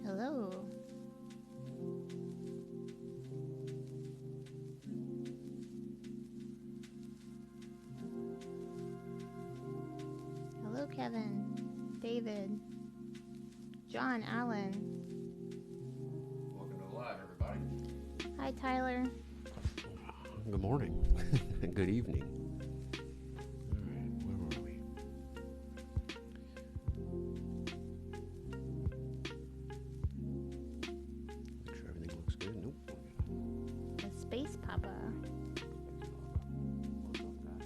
Hello. Hello, Kevin, David, John, Allen. Welcome to the live, everybody. Hi, Tyler. Good morning. Good evening. All right, where were we? Make sure everything looks good. Nope. The Space Papa. What's up, guy?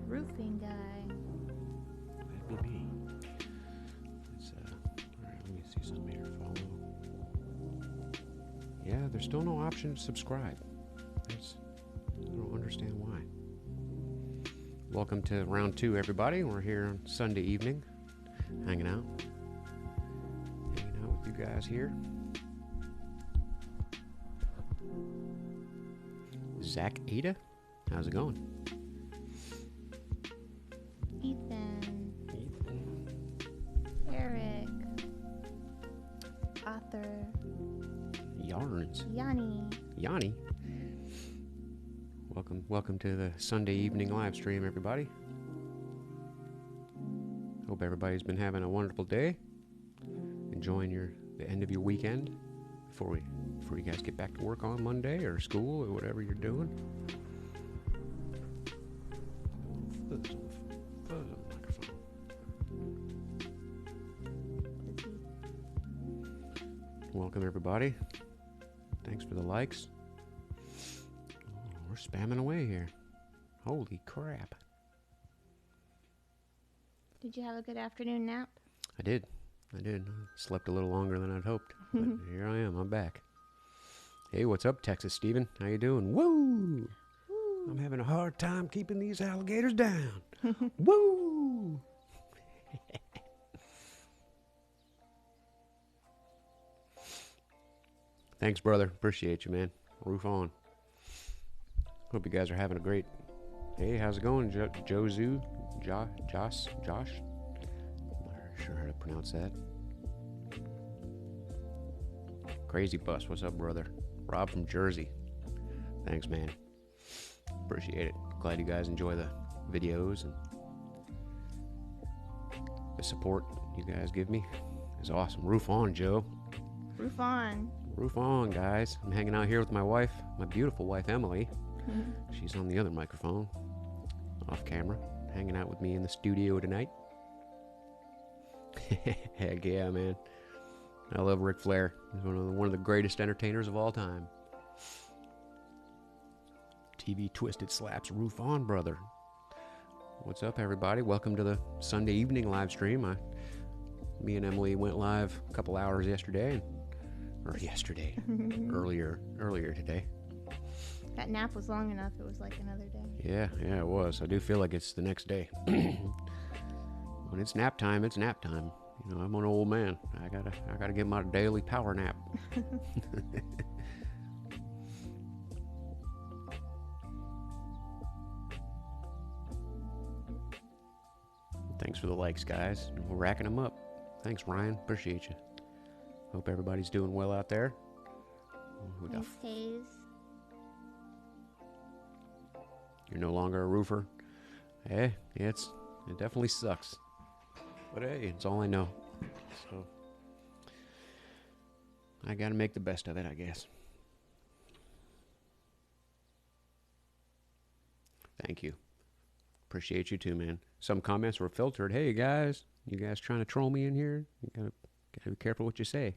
Roofing guy. That'd be me. It's, all right, let me see something here. Follow. Yeah, there's still no option to subscribe. I don't understand why. Welcome to round 2, everybody. We're here on Sunday evening, hanging out with you guys here. Zach Ada, how's it going? Ethan. Eric. Arthur. Yarns. Yanni. Welcome to the Sunday evening live stream, everybody. Hope everybody's been having a wonderful day, enjoying the end of your weekend before you guys get back to work on Monday or school or whatever you're doing. Fuzz on the microphone. Welcome, everybody. Thanks for the likes. We're spamming away here. Holy crap. Did you have a good afternoon nap? I did. Slept a little longer than I'd hoped. But here I am. I'm back. Hey, what's up, Texas Steven? How you doing? Woo! I'm having a hard time keeping these alligators down. Woo! Thanks, brother. Appreciate you, man. Roof on. Hope you guys are having a great... Hey, how's it going, Josu? Josh? I'm not sure how to pronounce that. Crazy Bus, what's up, brother? Rob from Jersey. Thanks, man. Appreciate it. Glad you guys enjoy the videos and the support you guys give me is awesome. Roof on, Joe. Roof on. Roof on, guys. I'm hanging out here with my wife, my beautiful wife, Emily. She's on the other microphone, off camera, hanging out with me in the studio tonight. Heck yeah, man. I love Ric Flair. He's one of the greatest entertainers of all time. TV Twisted Slaps, Roof on, brother. What's up, everybody? Welcome to the Sunday evening live stream. Me and Emily went live a couple hours yesterday. Earlier today. That nap was long enough. It was like another day. Yeah, it was. I do feel like it's the next day. When it's nap time, it's nap time. You know, I'm an old man. I gotta get my daily power nap. Thanks for the likes, guys. We're racking them up. Thanks, Ryan. Appreciate you. Hope everybody's doing well out there. Nice days. You're no longer a roofer. Hey, it definitely sucks. But hey, it's all I know. So I gotta make the best of it, I guess. Thank you. Appreciate you too, man. Some comments were filtered. Hey guys, you guys trying to troll me in here? You gotta be careful what you say.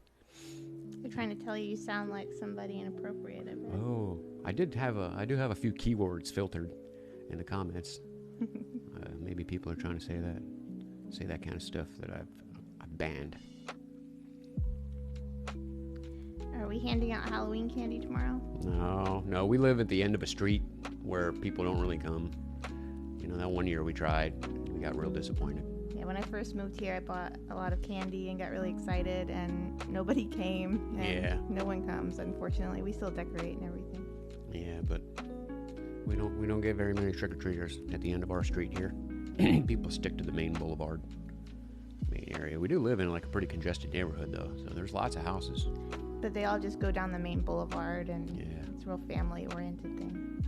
They're trying to tell you sound like somebody inappropriate. I bet. Oh, I do have a few keywords filtered in the comments. Maybe people are trying to say that kind of stuff that I've banned. Are we handing out Halloween candy tomorrow? No, we live at the end of a street where people don't really come. You know, that one year we tried, we got real disappointed. Yeah, when I first moved here, I bought a lot of candy and got really excited, and nobody came. And no one comes, unfortunately. We still decorate and everything. Yeah, but We don't get very many trick-or-treaters at the end of our street here. People stick to the main boulevard, main area. We do live in like a pretty congested neighborhood though, so there's lots of houses. But they all just go down the main boulevard, and Yeah. it's a real family-oriented thing.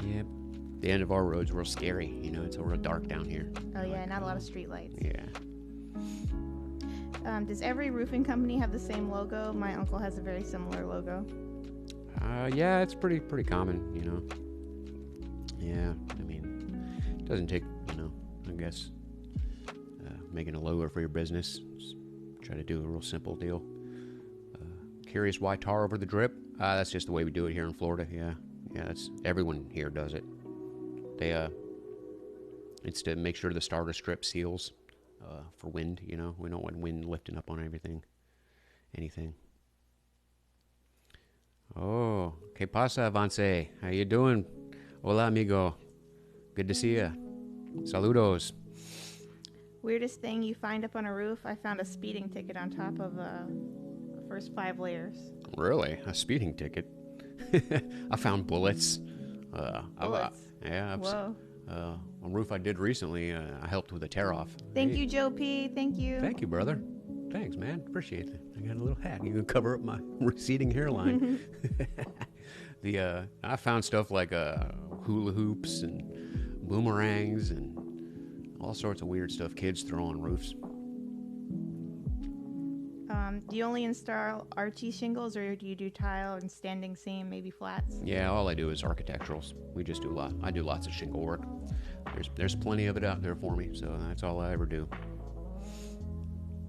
Yeah. The end of our road's real scary. You know, it's real dark down here. Oh yeah, not a lot of street lights. Yeah. Does every roofing company have the same logo? My uncle has a very similar logo. Yeah, it's pretty common, you know. Yeah, I mean, it doesn't take, you know, I guess, making a logo for your business. Just try to do a real simple deal. Curious why tar over the drip? That's just the way we do it here in Florida. Yeah, that's everyone here does it. They it's to make sure the starter strip seals for wind. You know, we don't want wind lifting up on anything. Oh, ¿qué pasa, Avance? How you doing? Hola, amigo. Good to see ya. Saludos. Weirdest thing you find up on a roof? I found a speeding ticket on top of the first 5 layers. Really? A speeding ticket? I found bullets. Bullets? Whoa. A roof I did recently, I helped with a tear-off. Thank you, Joe P. Thank you. Thank you, brother. Thanks, man. Appreciate it. I got a little hat. You can cover up my receding hairline. I found stuff like hula hoops and boomerangs and all sorts of weird stuff kids throw on roofs. Do you only install Archie shingles, or do you do tile and standing seam, maybe flats? Yeah, all I do is architecturals. We just do I do lots of shingle work. There's plenty of it out there for me, so that's all I ever do.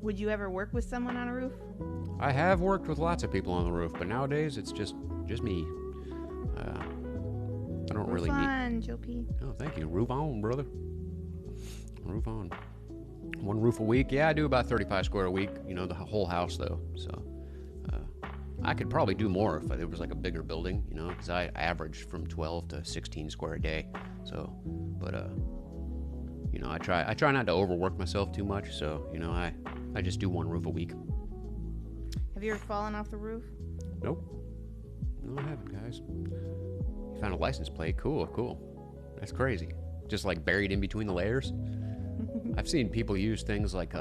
Would you ever work with someone on a roof? I have worked with lots of people on the roof, but nowadays it's just me. I don't really need. Fun, Joe P. Oh, thank you. Roof on, brother. Roof on. One roof a week. Yeah, I do about 35 square a week. You know, the whole house though. So I could probably do more if it was like a bigger building. You know, because I average from 12 to 16 square a day. So, but you know, I try not to overwork myself too much. So, you know, I just do one roof a week. Have you ever fallen off the roof? Nope. No, I haven't, guys. You found a license plate. Cool. That's crazy. Just like buried in between the layers. I've seen people use things like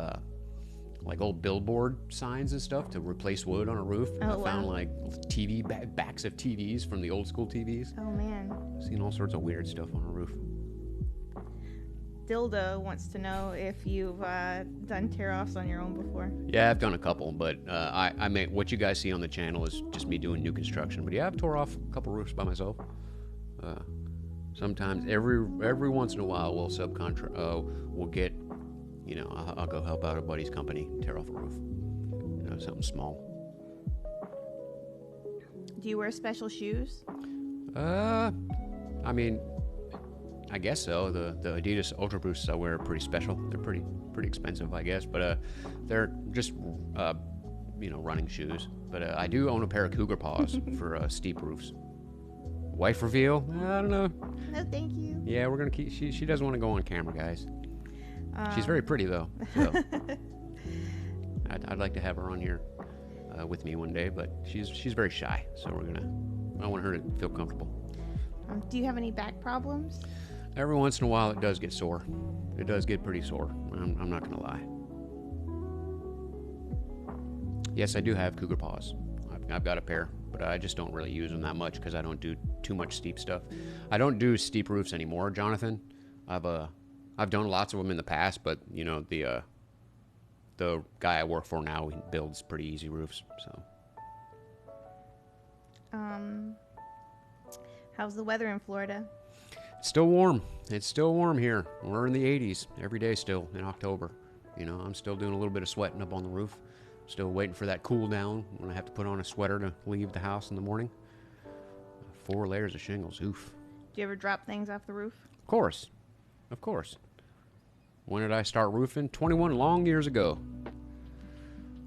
old billboard signs and stuff to replace wood on a roof. Oh, I found wow. like TV backs of TVs from the old school TVs. Oh man. I've seen all sorts of weird stuff on a roof. Dildo wants to know if you've done tear-offs on your own before. Yeah, I've done a couple, but I mean, what you guys see on the channel is just me doing new construction. But yeah, I've tore off a couple roofs by myself. Sometimes every once in a while we'll subcontract. We'll get, you know, I'll go help out a buddy's company tear off a roof. You know, something small. Do you wear special shoes? I mean, I guess so. The Adidas Ultra Boosts I wear are pretty special. They're pretty expensive, I guess, but they're just you know, running shoes. But I do own a pair of Cougar Paws for steep roofs. Wife reveal? I don't know. No, thank you. Yeah, we're gonna keep. She doesn't want to go on camera, guys. She's very pretty though. So I'd like to have her on here with me one day, but she's very shy. So I want her to feel comfortable. Do you have any back problems? Every once in a while, it does get sore. It does get pretty sore. I'm not gonna lie. Yes, I do have Cougar Paws. I've got a pair, but I just don't really use them that much because I don't do too much steep stuff. I don't do steep roofs anymore, Jonathan. I've done lots of them in the past, but you know the guy I work for now, he builds pretty easy roofs. So. How's the weather in Florida? It's still warm. It's still warm here. We're in the 80s every day still in October. You know, I'm still doing a little bit of sweating up on the roof. Still waiting for that cool down when I have to put on a sweater to leave the house in the morning. 4 layers of shingles. Oof. Do you ever drop things off the roof? Of course. When did I start roofing? 21 long years ago.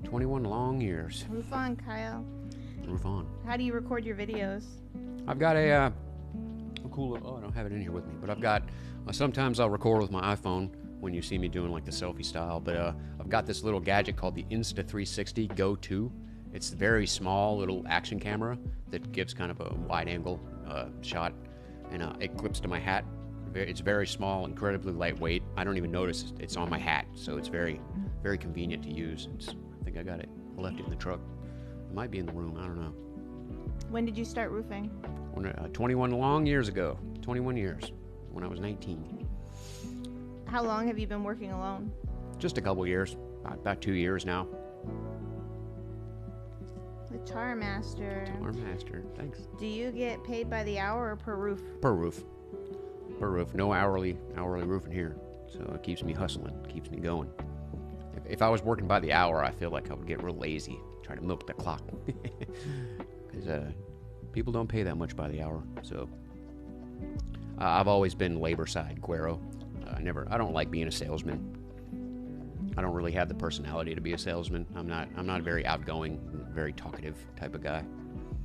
21 long years. Roof on, Kyle. Roof on. How do you record your videos? I've got a cool. Oh, I don't have it in here with me, but I've got. Sometimes I'll record with my iPhone when you see me doing like the selfie style. But I've got this little gadget called the Insta360 Go 2. It's a very small little action camera that gives kind of a wide angle shot, and it clips to my hat. It's very small, incredibly lightweight. I don't even notice it's on my hat, so it's very, very convenient to use. I think I got it. I left it in the truck. It might be in the room. I don't know. When did you start roofing? 21 long years ago. 21 years, when I was 19. How long have you been working alone? Just a couple years. About 2 years now. The Tar Master. Tar Master. Thanks. Do you get paid by the hour or per roof? Per roof. Per roof. No hourly roofing here. So it keeps me hustling. Keeps me going. If I was working by the hour, I feel like I would get real lazy. Try to milk the clock. Because people don't pay that much by the hour. So I've always been labor side, Guero. I don't like being a salesman. I don't really have the personality to be a salesman. I'm not a very outgoing, very talkative type of guy.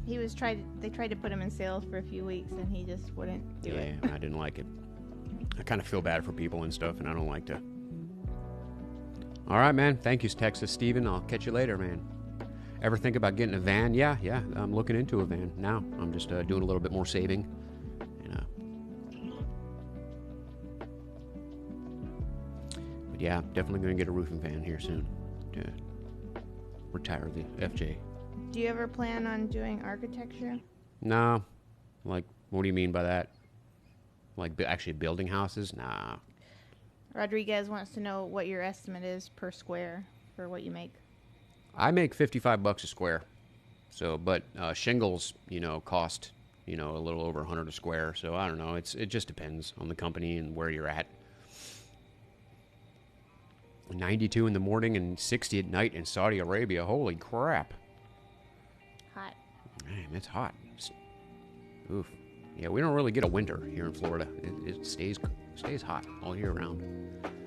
They tried to put him in sales for a few weeks and he just wouldn't do it. Yeah, I didn't like it. I kind of feel bad for people and stuff, and I don't like to. All right, man. Thank you, Texas Steven. I'll catch you later, man. Ever think about getting a van? Yeah. I'm looking into a van now. I'm just doing a little bit more saving. But yeah, definitely going to get a roofing van here soon to retire the FJ. Do you ever plan on doing architecture? No. Like, what do you mean by that? Like actually building houses? Nah. Rodriguez wants to know what your estimate is per square for what you make. I make $55 a square. So, but shingles, cost, a little over 100 a square. So I don't know. It just depends on the company and where you're at. 92 in the morning and 60 at night in Saudi Arabia. Holy crap. Hot. Man, it's hot. Oof. Yeah, we don't really get a winter here in Florida. It stays hot all year round.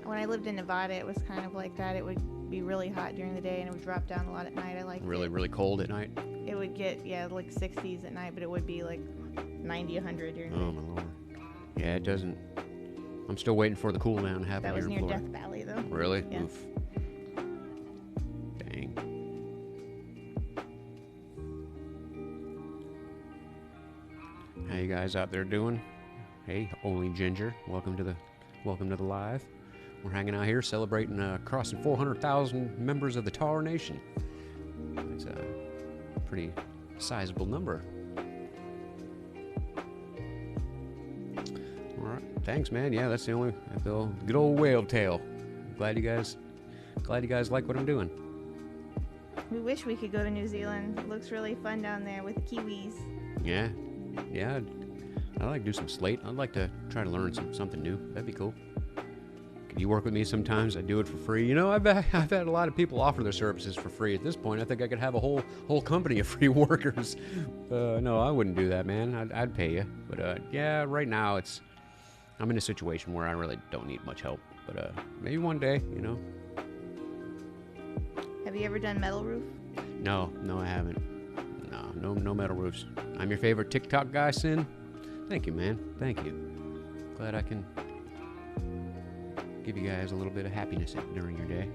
When I lived in Nevada, it was kind of like that. It would be really hot during the day and it would drop down a lot at night. I liked really, it. Really cold at night? It would get, like 60s at night, but it would be like 90, 100 during the day. Oh, my Lord. Yeah, it doesn't. I'm still waiting for the cool down to happen That here was in near Florida. Death Valley, though. Really? Yeah. Oof. Dang. How you guys out there doing? Hey, Only Ginger, welcome to the live. We're hanging out here celebrating crossing 400,000 members of the Tar Nation. It's a pretty sizable number. All right, thanks, man. Yeah, that's the good old whale tail. Glad you guys like what I'm doing. We wish we could go to New Zealand. It looks really fun down there with the kiwis. Yeah. I'd like to do some slate. I'd like to try to learn something new. That'd be cool. Could you work with me sometimes? I do it for free. I've had a lot of people offer their services for free. At this point, I think I could have a whole company of free workers. No, I wouldn't do that, man. I'd pay you. But yeah, right now I'm in a situation where I really don't need much help. But maybe one day, Have you ever done metal roof? No, I haven't. No metal roofs. I'm your favorite TikTok guy, Sin. Thank you, man. Thank you. Glad I can give you guys a little bit of happiness during your day.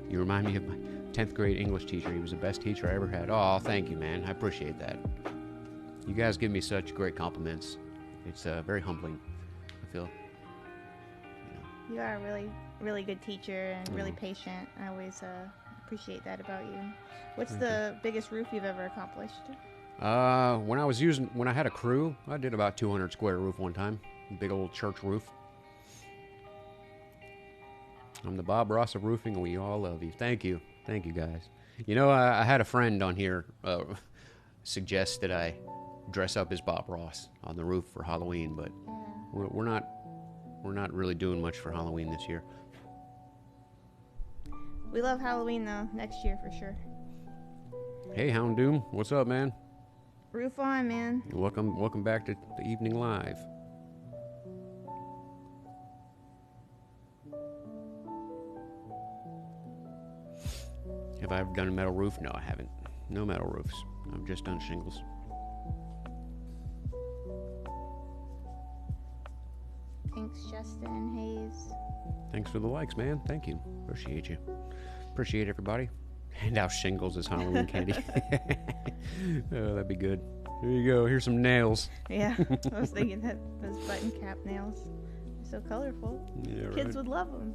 You remind me of my 10th grade English teacher. He was the best teacher I ever had. Oh, thank you, man. I appreciate that. You guys give me such great compliments. It's very humbling, I feel. You are a really, really good teacher and really patient. I always appreciate that about you. What's the biggest roof you've ever accomplished? When I had a crew, I did about 200 square roof one time. Big old church roof. I'm the Bob Ross of roofing, and we all love you. Thank you, guys. I had a friend on here suggest that I dress up as Bob Ross on the roof for Halloween, but we're not really doing much for Halloween this year. We love Halloween, though, next year for sure. Hey, Hound Doom, what's up, man? Roof on, man. Welcome back to the evening live. Have I ever done a metal roof? No, I haven't. No metal roofs. I've just done shingles. Thanks, Justin Hayes. Thanks for the likes, man. Thank you. Appreciate you. Appreciate everybody. Hand out shingles as Halloween candy. Oh, that'd be good. There you go. Here's some nails. Yeah, I was thinking that those button cap nails are so colorful. Yeah, Kids would love them.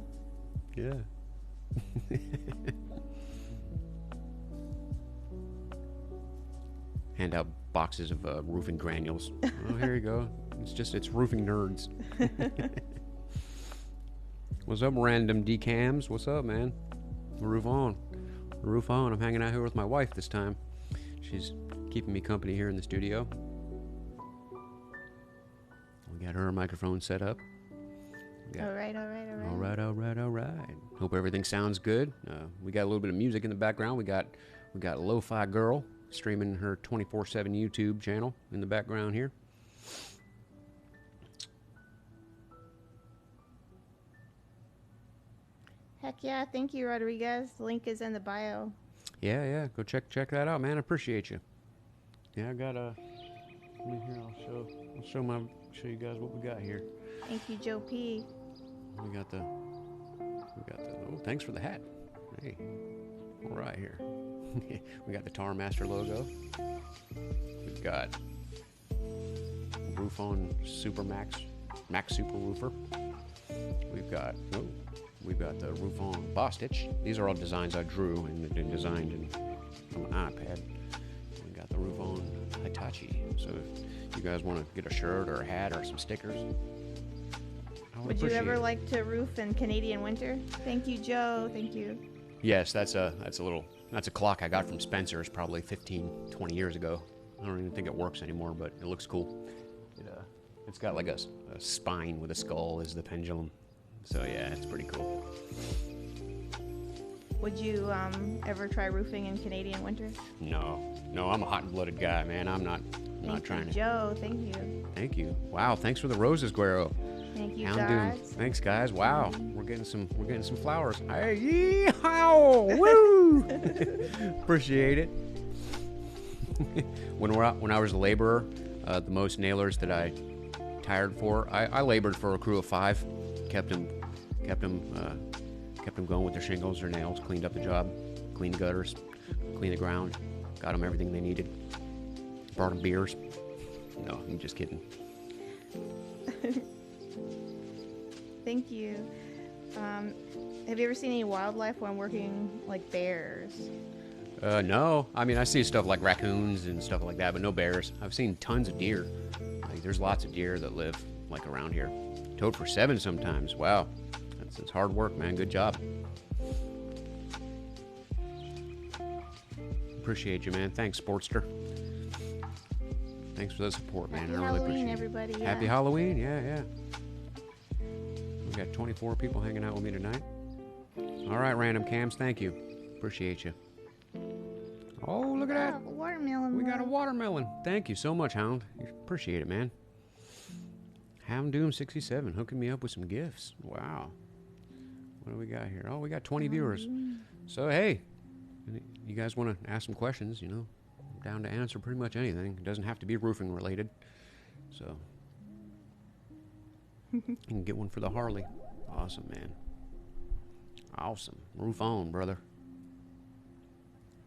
Yeah. Hand out boxes of roofing granules. Oh, here you go. It's roofing nerds. What's up, random decams? What's up, man? Roof on. Roof on. I'm hanging out here with my wife this time. She's keeping me company here in the studio. We got her microphone set up. All right. Hope everything sounds good. We got a little bit of music in the background. We got Lo-Fi Girl streaming her 24/7 YouTube channel in the background here. Heck yeah, thank you, Rodriguez. The link is in the bio. Yeah. Go check that out, man. I appreciate you. Yeah, I got let me here. I'll show you guys what we got here. Thank you, Joe P. We got the. Oh, thanks for the hat. Hey, all right here. We got the Tar Master logo. We've got Roof On Super Max Super Roofer. We've got the Roof On Boss Stitch. These are all designs I drew and designed on an iPad. We got the Roof On Hitachi. So if you guys want to get a shirt or a hat or some stickers, would you ever like to roof in Canadian winter? Thank you, Joe. Thank you. Yes, that's a clock I got from Spencer. It's probably 15, 20 years ago. I don't even think it works anymore, but it looks cool. It's got like a spine with a skull as the pendulum. So yeah, it's pretty cool. Would you ever try roofing in Canadian winter? No, I'm a hot-blooded guy, man. I'm not trying to. Joe, thank you. Thank you. Wow, thanks for the roses, Guero. Thank you, guys. guys. Thanks, guys. Wow, we're getting some flowers. Hey, yeehaw! Woo! Appreciate it. When I was a laborer, the most nailers that I tired for, I labored for a crew of 5. Kept them going with their shingles, their nails, cleaned up the job, cleaned the gutters, cleaned the ground, got them everything they needed, brought them beers. No, I'm just kidding. Thank you. Have you ever seen any wildlife when working, like bears? No. I mean, I see stuff like raccoons and stuff like that, but no bears. I've seen tons of deer. Like, there's lots of deer that live like around here. Towed for 7 sometimes. Wow. That's hard work, man. Good job. Appreciate you, man. Thanks, Sportster. Thanks for the support, man. Happy I really Halloween, appreciate it. everybody. Yeah. Happy Halloween. Yeah. We got 24 people hanging out with me tonight. All right, random cams. Thank you. Appreciate you. Oh, look at that. Watermelon. We got a watermelon. Thank you so much, Hound. Appreciate it, man. Hound Doom 67 hooking me up with some gifts. Wow. What do we got here? Oh, we got 20 viewers. So, hey, you guys want to ask some questions, I'm down to answer pretty much anything. It doesn't have to be roofing related. So, you can get one for the Harley. Awesome, man. Awesome. Roof on, brother.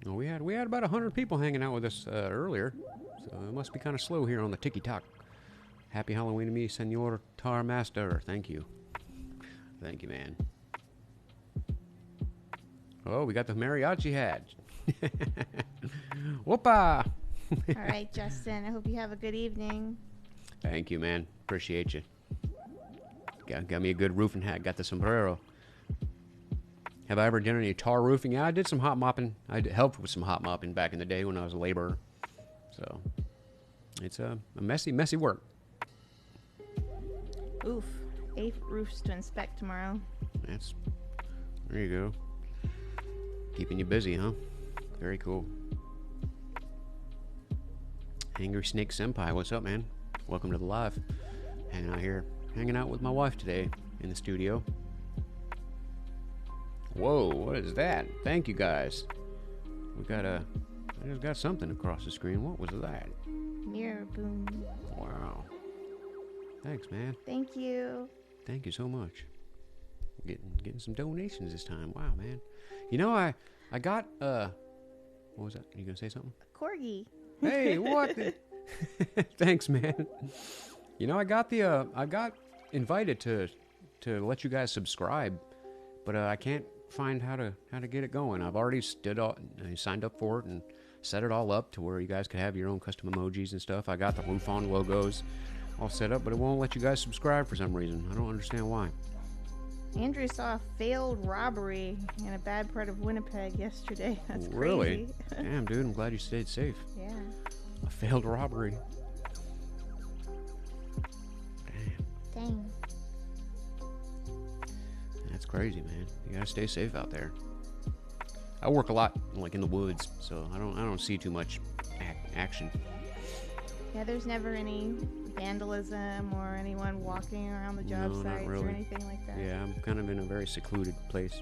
Well, we had about 100 people hanging out with us earlier, so it must be kind of slow here on the TikTok. Happy Halloween to me, Senor Tar Master. Thank you. Thank you, man. Oh, we got the mariachi hat. Whoopa! All right, Justin. I hope you have a good evening. Thank you, man. Appreciate you. Got me a good roofing hat. Got the sombrero. Have I ever done any tar roofing? Yeah, I did some hot mopping. I helped with some hot mopping back in the day when I was a laborer. So, it's a messy work. Oof. 8 roofs to inspect tomorrow. There you go. Keeping you busy, huh? Very cool. Angry Snake Senpai, what's up, man? Welcome to the live. Hanging out with my wife today in the studio. Whoa, what is that? Thank you, guys. I just got something across the screen. What was that? Mirror boom. Wow. Thanks, man. Thank you. Thank you so much. Getting some donations this time. Wow, man. I got what was that? Are you gonna say something? A corgi. Hey, what? Thanks, man. You know, I got invited to let you guys subscribe, but I can't find how to get it going. I've already signed up for it and set it all up to where you guys could have your own custom emojis and stuff. I got the Roofon logos all set up, but it won't let you guys subscribe for some reason. I don't understand why. Andrew saw a failed robbery in a bad part of Winnipeg yesterday. That's really? crazy. Damn, dude, I'm glad you stayed safe. Yeah. A failed robbery. Dang. That's crazy, man. You gotta stay safe out there. I work a lot, like in the woods, so I don't see too much action. Yeah, there's never any vandalism or anyone walking around the job No, not sites really. or anything like that. Yeah, I'm kind of in a very secluded place.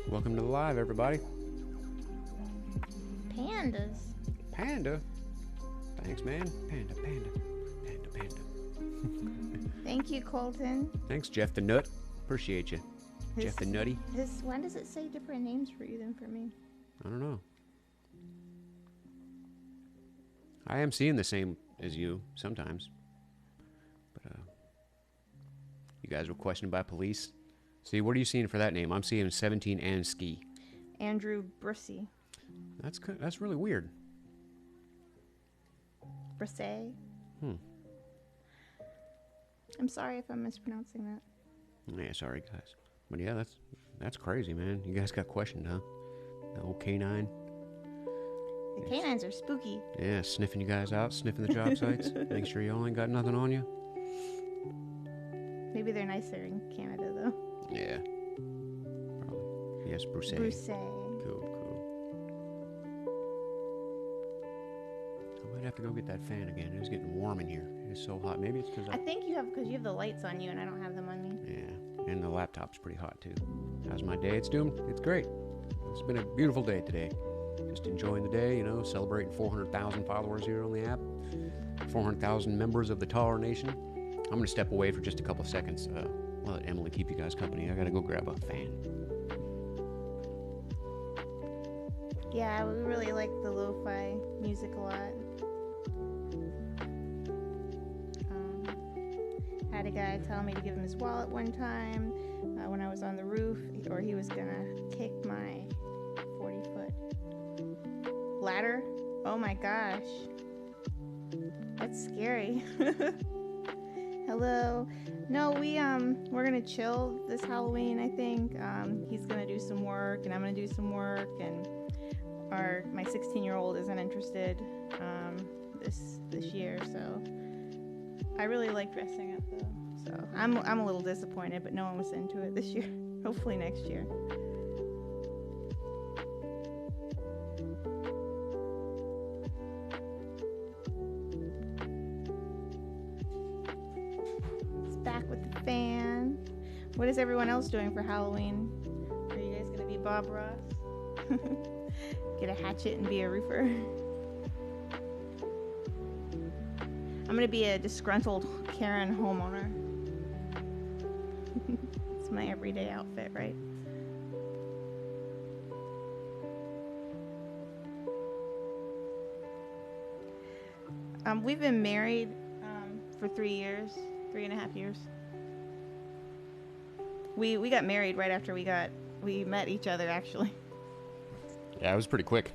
Welcome to the live, everybody. Pandas. Panda. Thanks, man. Panda. Thank you, Colton. Thanks, Jeff the Nut. Appreciate you. Jeff the Nutty. When does it say different names for you than for me? I don't know. I am seeing the same as you sometimes. But you guys were questioned by police. See, what are you seeing for that name? I'm seeing 17 and Ski. Andrew Brissy. That's really weird. Brissay. Hmm. I'm sorry if I'm mispronouncing that. Yeah, sorry guys. But yeah, that's crazy, man. You guys got questioned, huh? The old canine. The canines are spooky. Yeah, sniffing you guys out, sniffing the job sites. Make sure you all ain't got nothing on you. Maybe they're nicer in Canada, though. Yeah. Probably. Yes, Bruce. Brissay. Cool. I might have to go get that fan again. It's getting warm in here. It's so hot. Maybe it's because I think you have the lights on you and I don't have them on me. Yeah, and the laptop's pretty hot too. How's my day? It's great. It's been a beautiful day today. Just enjoying the day, you know, celebrating 400,000 followers here on the app, 400,000 members of the Taller Nation. I'm going to step away for just a couple of seconds. I'll let Emily keep you guys company. I got to go grab a fan. Yeah, we really like the lo-fi music a lot. Had a guy tell me to give him his wallet one time when I was on the roof, or he was gonna kick my 40-foot ladder. Oh my gosh, that's scary. Hello. No, we're gonna chill this Halloween. I think he's gonna do some work, and I'm gonna do some work, and my 16-year-old isn't interested this year, so I really like dressing up though. So I'm a little disappointed, but no one was into it this year. Hopefully next year. It's back with the fan. What is everyone else doing for Halloween? Are you guys gonna be Bob Ross? Get a hatchet and be a roofer? I'm gonna be a disgruntled Karen homeowner. It's my everyday outfit, right? We've been married for 3.5 years. We got married right after we met each other, actually. Yeah, it was pretty quick.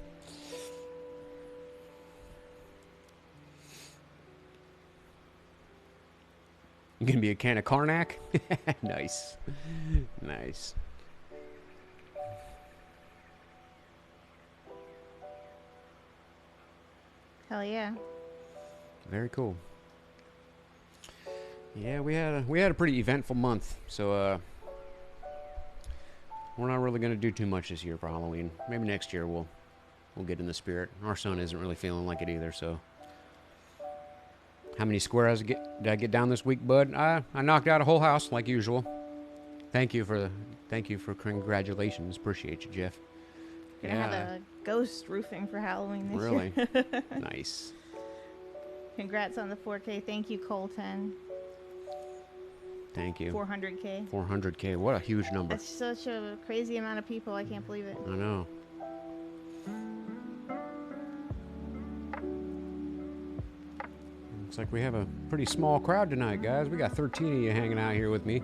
You gonna be a can of Karnak? Nice. Hell yeah. Very cool. Yeah, we had a pretty eventful month, so we're not really gonna do too much this year for Halloween. Maybe next year we'll get in the spirit. Our son isn't really feeling like it either, so. How many squares did I get down this week, bud? I knocked out a whole house like usual. Thank you for congratulations. Appreciate you, Jeff. Gonna have a ghost roofing for Halloween this really? year. Nice. Congrats on the 4K. Thank you, Colton. Thank you. 400K. 400K. What a huge number. That's such a crazy amount of people. I can't believe it. I know. Looks like we have a pretty small crowd tonight, guys. We got 13 of you hanging out here with me.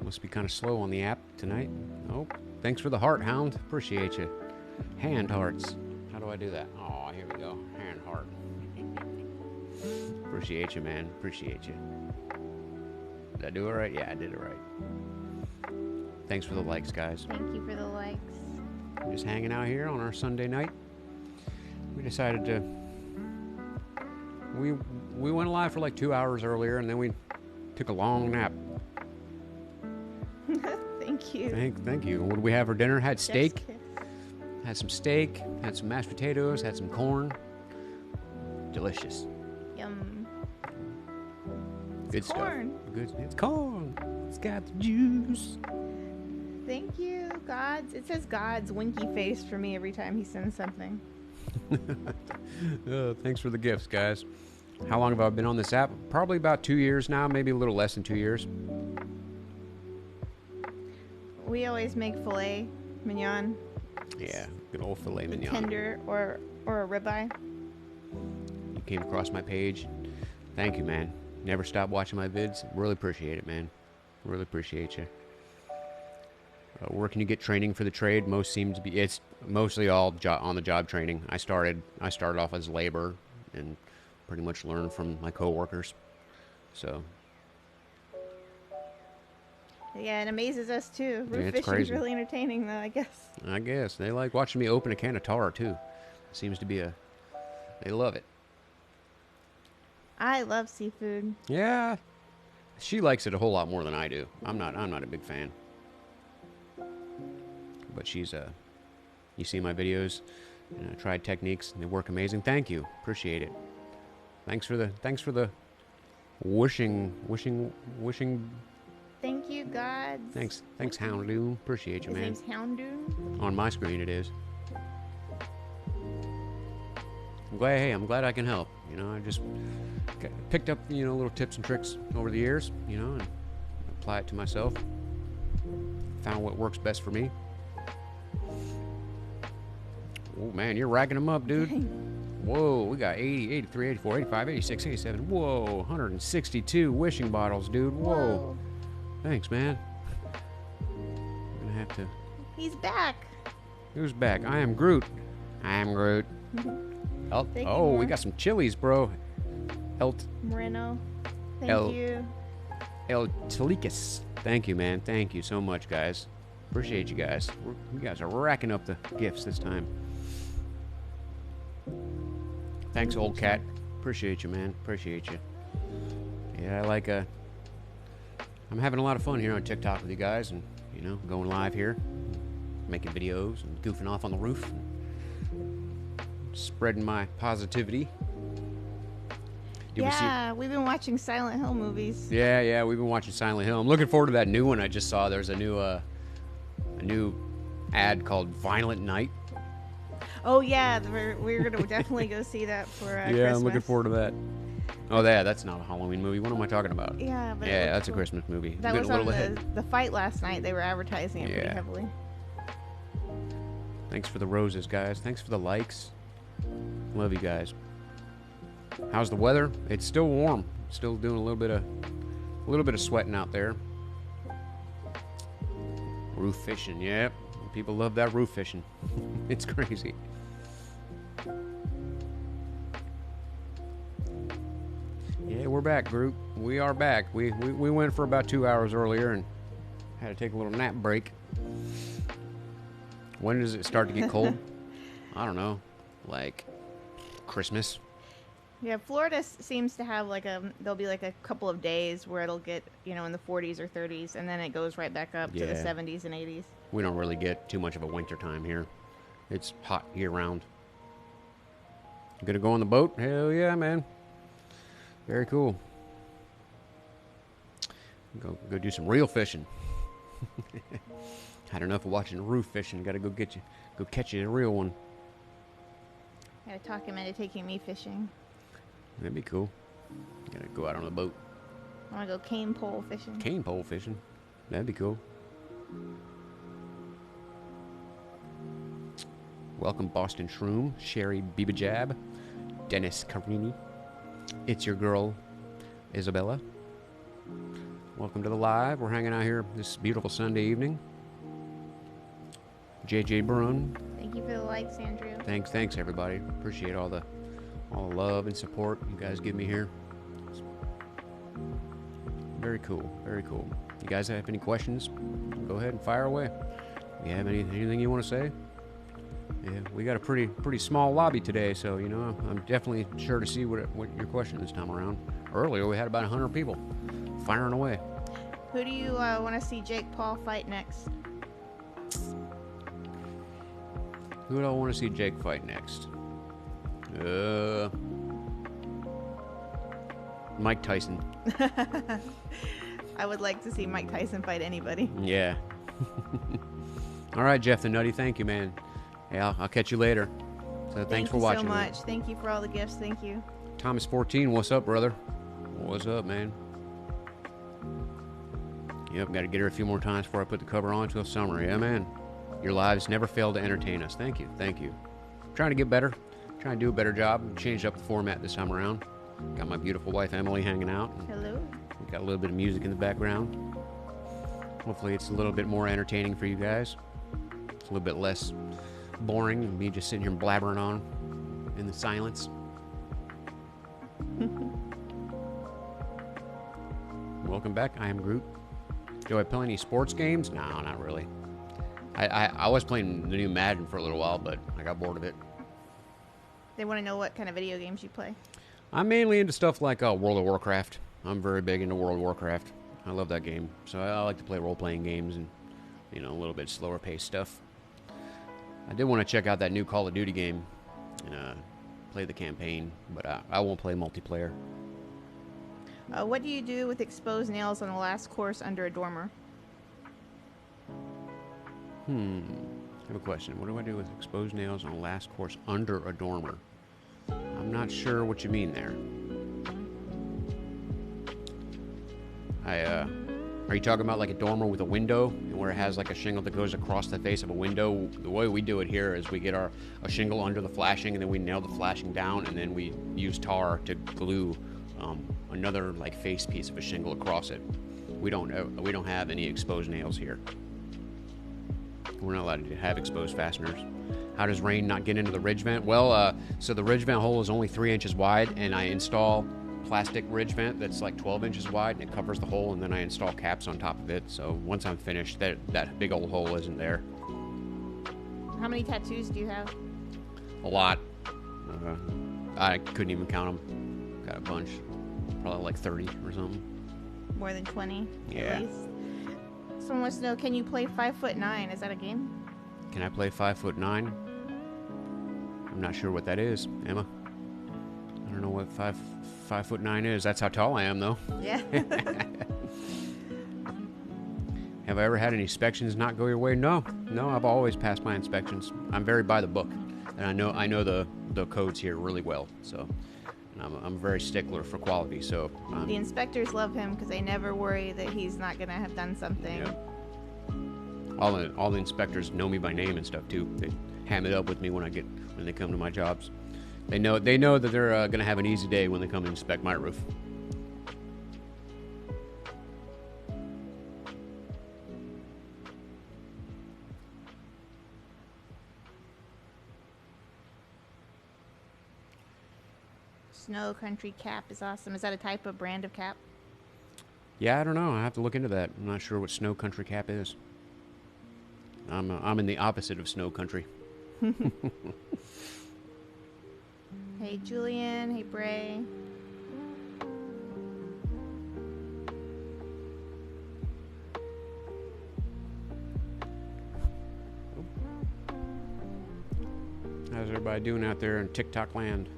Must be kind of slow on the app tonight. Oh, thanks for the heart, Hound. Appreciate you. Hand hearts. How do I do that? Oh, here we go. Hand heart. Appreciate you, man. Appreciate you. Did I do it right? Yeah, I did it right. Thanks for the likes, guys. Thank you for the likes. Just hanging out here on our Sunday night. We decided to... We went live for like 2 hours earlier, and then we took a long nap. Thank you. Thank you. What did we have for dinner? Had steak. Chef's kiss. Had some steak. Had some mashed potatoes. Had some corn. Delicious. Yum. Good It's corn. stuff. Good. It's corn. It's got the juice. Thank you, God's. It says God's winky face for me every time he sends something. Thanks for the gifts, guys. How long have I been on this app? Probably about 2 years now, maybe a little less than 2 years. We always make filet mignon. Yeah, good old filet with mignon. tender or a ribeye. You came across my page. Thank you, man. Never stop watching my vids. Really appreciate it, man. Really appreciate you. Where can you get training for the trade? It's mostly all on the job training. I started off as labor and pretty much learned from my coworkers. So Yeah, it amazes us too. Yeah, Roof it's fishing's crazy. really entertaining though, I guess. I guess they like watching me open a can of tar too. Seems to be they love it. I love seafood. Yeah, she likes it a whole lot more than I do. I'm not a big fan. But she's you see my videos, tried techniques, and they work amazing. Thank you, appreciate it. Thanks for the wishing. Thank you, Gods. Thanks, Houndoon. Appreciate you, His man. name's Houndoon. On my screen, it is. I'm glad I can help. I just picked up little tips and tricks over the years, and apply it to myself. Found what works best for me. Oh man, you're racking them up, dude. Whoa, we got 80, 83, 84, 85, 86, 87. Whoa, 162 wishing bottles, dude. Whoa. Thanks, man. I'm gonna have to. He's back. Who's back? I am Groot. Oh, Thank you, we Mark. got some chilies, bro. Moreno. Thank El- you. El Telikas. Thank you, man. Thank you so much, guys. Appreciate you guys. You guys are racking up the gifts this time. Thanks, old cat. Appreciate you, man. Appreciate you. Yeah, I'm having a lot of fun here on TikTok with you guys, and going live here, making videos and goofing off on the roof, and spreading my positivity. We've been watching Silent Hill movies. Yeah, we've been watching Silent Hill. I'm looking forward to that new one I just saw. There's a new ad called Violent Night. Oh yeah, we're gonna definitely go see that for Christmas. I'm looking forward to that. Oh, yeah, that's not a Halloween movie. What am I talking about? Yeah, but Yeah, that's a Christmas movie. That Getting was a on little ahead. the fight last night. They were advertising it pretty Yeah. heavily. Thanks for the roses, guys. Thanks for the likes. Love you guys. How's the weather? It's still warm. Still doing a little bit of sweating out there. Roof fishing, yep. People love that roof fishing. It's crazy. Yeah, we're back, group. We are back. We went for about 2 hours earlier and had to take a little nap break. When does it start to get cold? I don't know. Like Christmas. Yeah, Florida seems to have there'll be like a couple of days where it'll get in the 40s or 30s, and then it goes right back up to the Yeah. 70s and 80s. We don't really get too much of a winter time here. It's hot year round. Gonna go on the boat? Hell yeah, man. Very cool. Go do some real fishing. Had enough of watching roof fishing. Gotta go catch you a real one. Gotta talk him into taking me fishing. That'd be cool. Gotta go out on the boat. I wanna go cane pole fishing. Cane pole fishing. That'd be cool. Welcome, Boston Shroom, Sherry Bibajab, Dennis Carini, It's your girl, Isabella. Welcome to the live. We're hanging out here this beautiful Sunday evening. JJ Brun. Thank you for the likes, Andrew. Thanks everybody. Appreciate all the love and support you guys give me here. It's very cool, very cool. You guys have any questions? Go ahead and fire away. You have anything you want to say? Yeah, we got a pretty small lobby today, so you know I'm definitely sure to see what your question this time around. Earlier we had about 100 people firing away. Who do you want to see Jake Paul fight next? Who do I want to see Jake fight next? Mike Tyson. I would like to see Mike Tyson fight anybody. Yeah. All right, Jeff the Nutty. Thank you, man. Yeah, I'll catch you later. So thanks for watching. Thank you so much. Thank you for all the gifts. Thank you. Thomas 14, what's up, brother? What's up, man? Yep, got to get her a few more times before I put the cover on until summer. Yeah, man. Your lives never fail to entertain us. Thank you. Thank you. Trying to get better. Trying to do a better job. Changed up the format this time around. Got my beautiful wife, Emily, hanging out. Hello. We got a little bit of music in the background. Hopefully it's a little bit more entertaining for you guys. It's a little bit less boring than me just sitting here blabbering on in the silence. Welcome back. I am Groot. Do I play any sports games? No, not really. I was playing the new Madden for a little while, but I got bored of it. They want to know what kind of video games you play. I'm mainly into stuff like World of Warcraft. I'm very big into World of Warcraft. I love that game. So I like to play role-playing games and, you know, a little bit slower-paced stuff. I did want to check out that new Call of Duty game and play the campaign, but I won't play multiplayer. What do you do with exposed nails on the last course under a dormer? I have a question. What do I do with exposed nails on the last course under a dormer? I'm not sure what you mean there. Are you talking about like a dormer with a window where it has like a shingle that goes across the face of a window? The way we do it here is we get a shingle under the flashing, and then we nail the flashing down, and then we use tar to glue another like face piece of a shingle across it. We don't have any exposed nails here. We're not allowed to have exposed fasteners. How does rain not get into the ridge vent? Well, so the ridge vent hole is only 3 inches wide, and I install plastic ridge vent that's like 12 inches wide, and it covers the hole, and then I install caps on top of it. So once I'm finished, that big old hole isn't there. How many tattoos do you have? A lot. I couldn't even count them. Got a bunch. Probably like 30 or something. More than 20? Yeah. At least. Someone wants to know, can you play 5'9"? Is that a game? Can I play 5'9"? I'm not sure what that is, Emma. I don't know what 5'9" is. That's how tall I am, though. Yeah. Have I ever had any inspections not go your way? No, I've always passed my inspections. I'm very by the book, and I know the codes here really well. So, and I'm a very stickler for quality. So the inspectors love him because they never worry that he's not gonna have done something. Yeah. All the inspectors know me by name and stuff too. They ham it up with me when they come to my jobs. They know that they're gonna have an easy day when they come and inspect my roof. Snow Country cap is awesome. Is that a type of brand of cap? Yeah, I don't know. I have to look into that. I'm not sure what Snow Country cap is. I'm in the opposite of Snow Country. Hey Julian, hey Bray. How's everybody doing out there in TikTok land?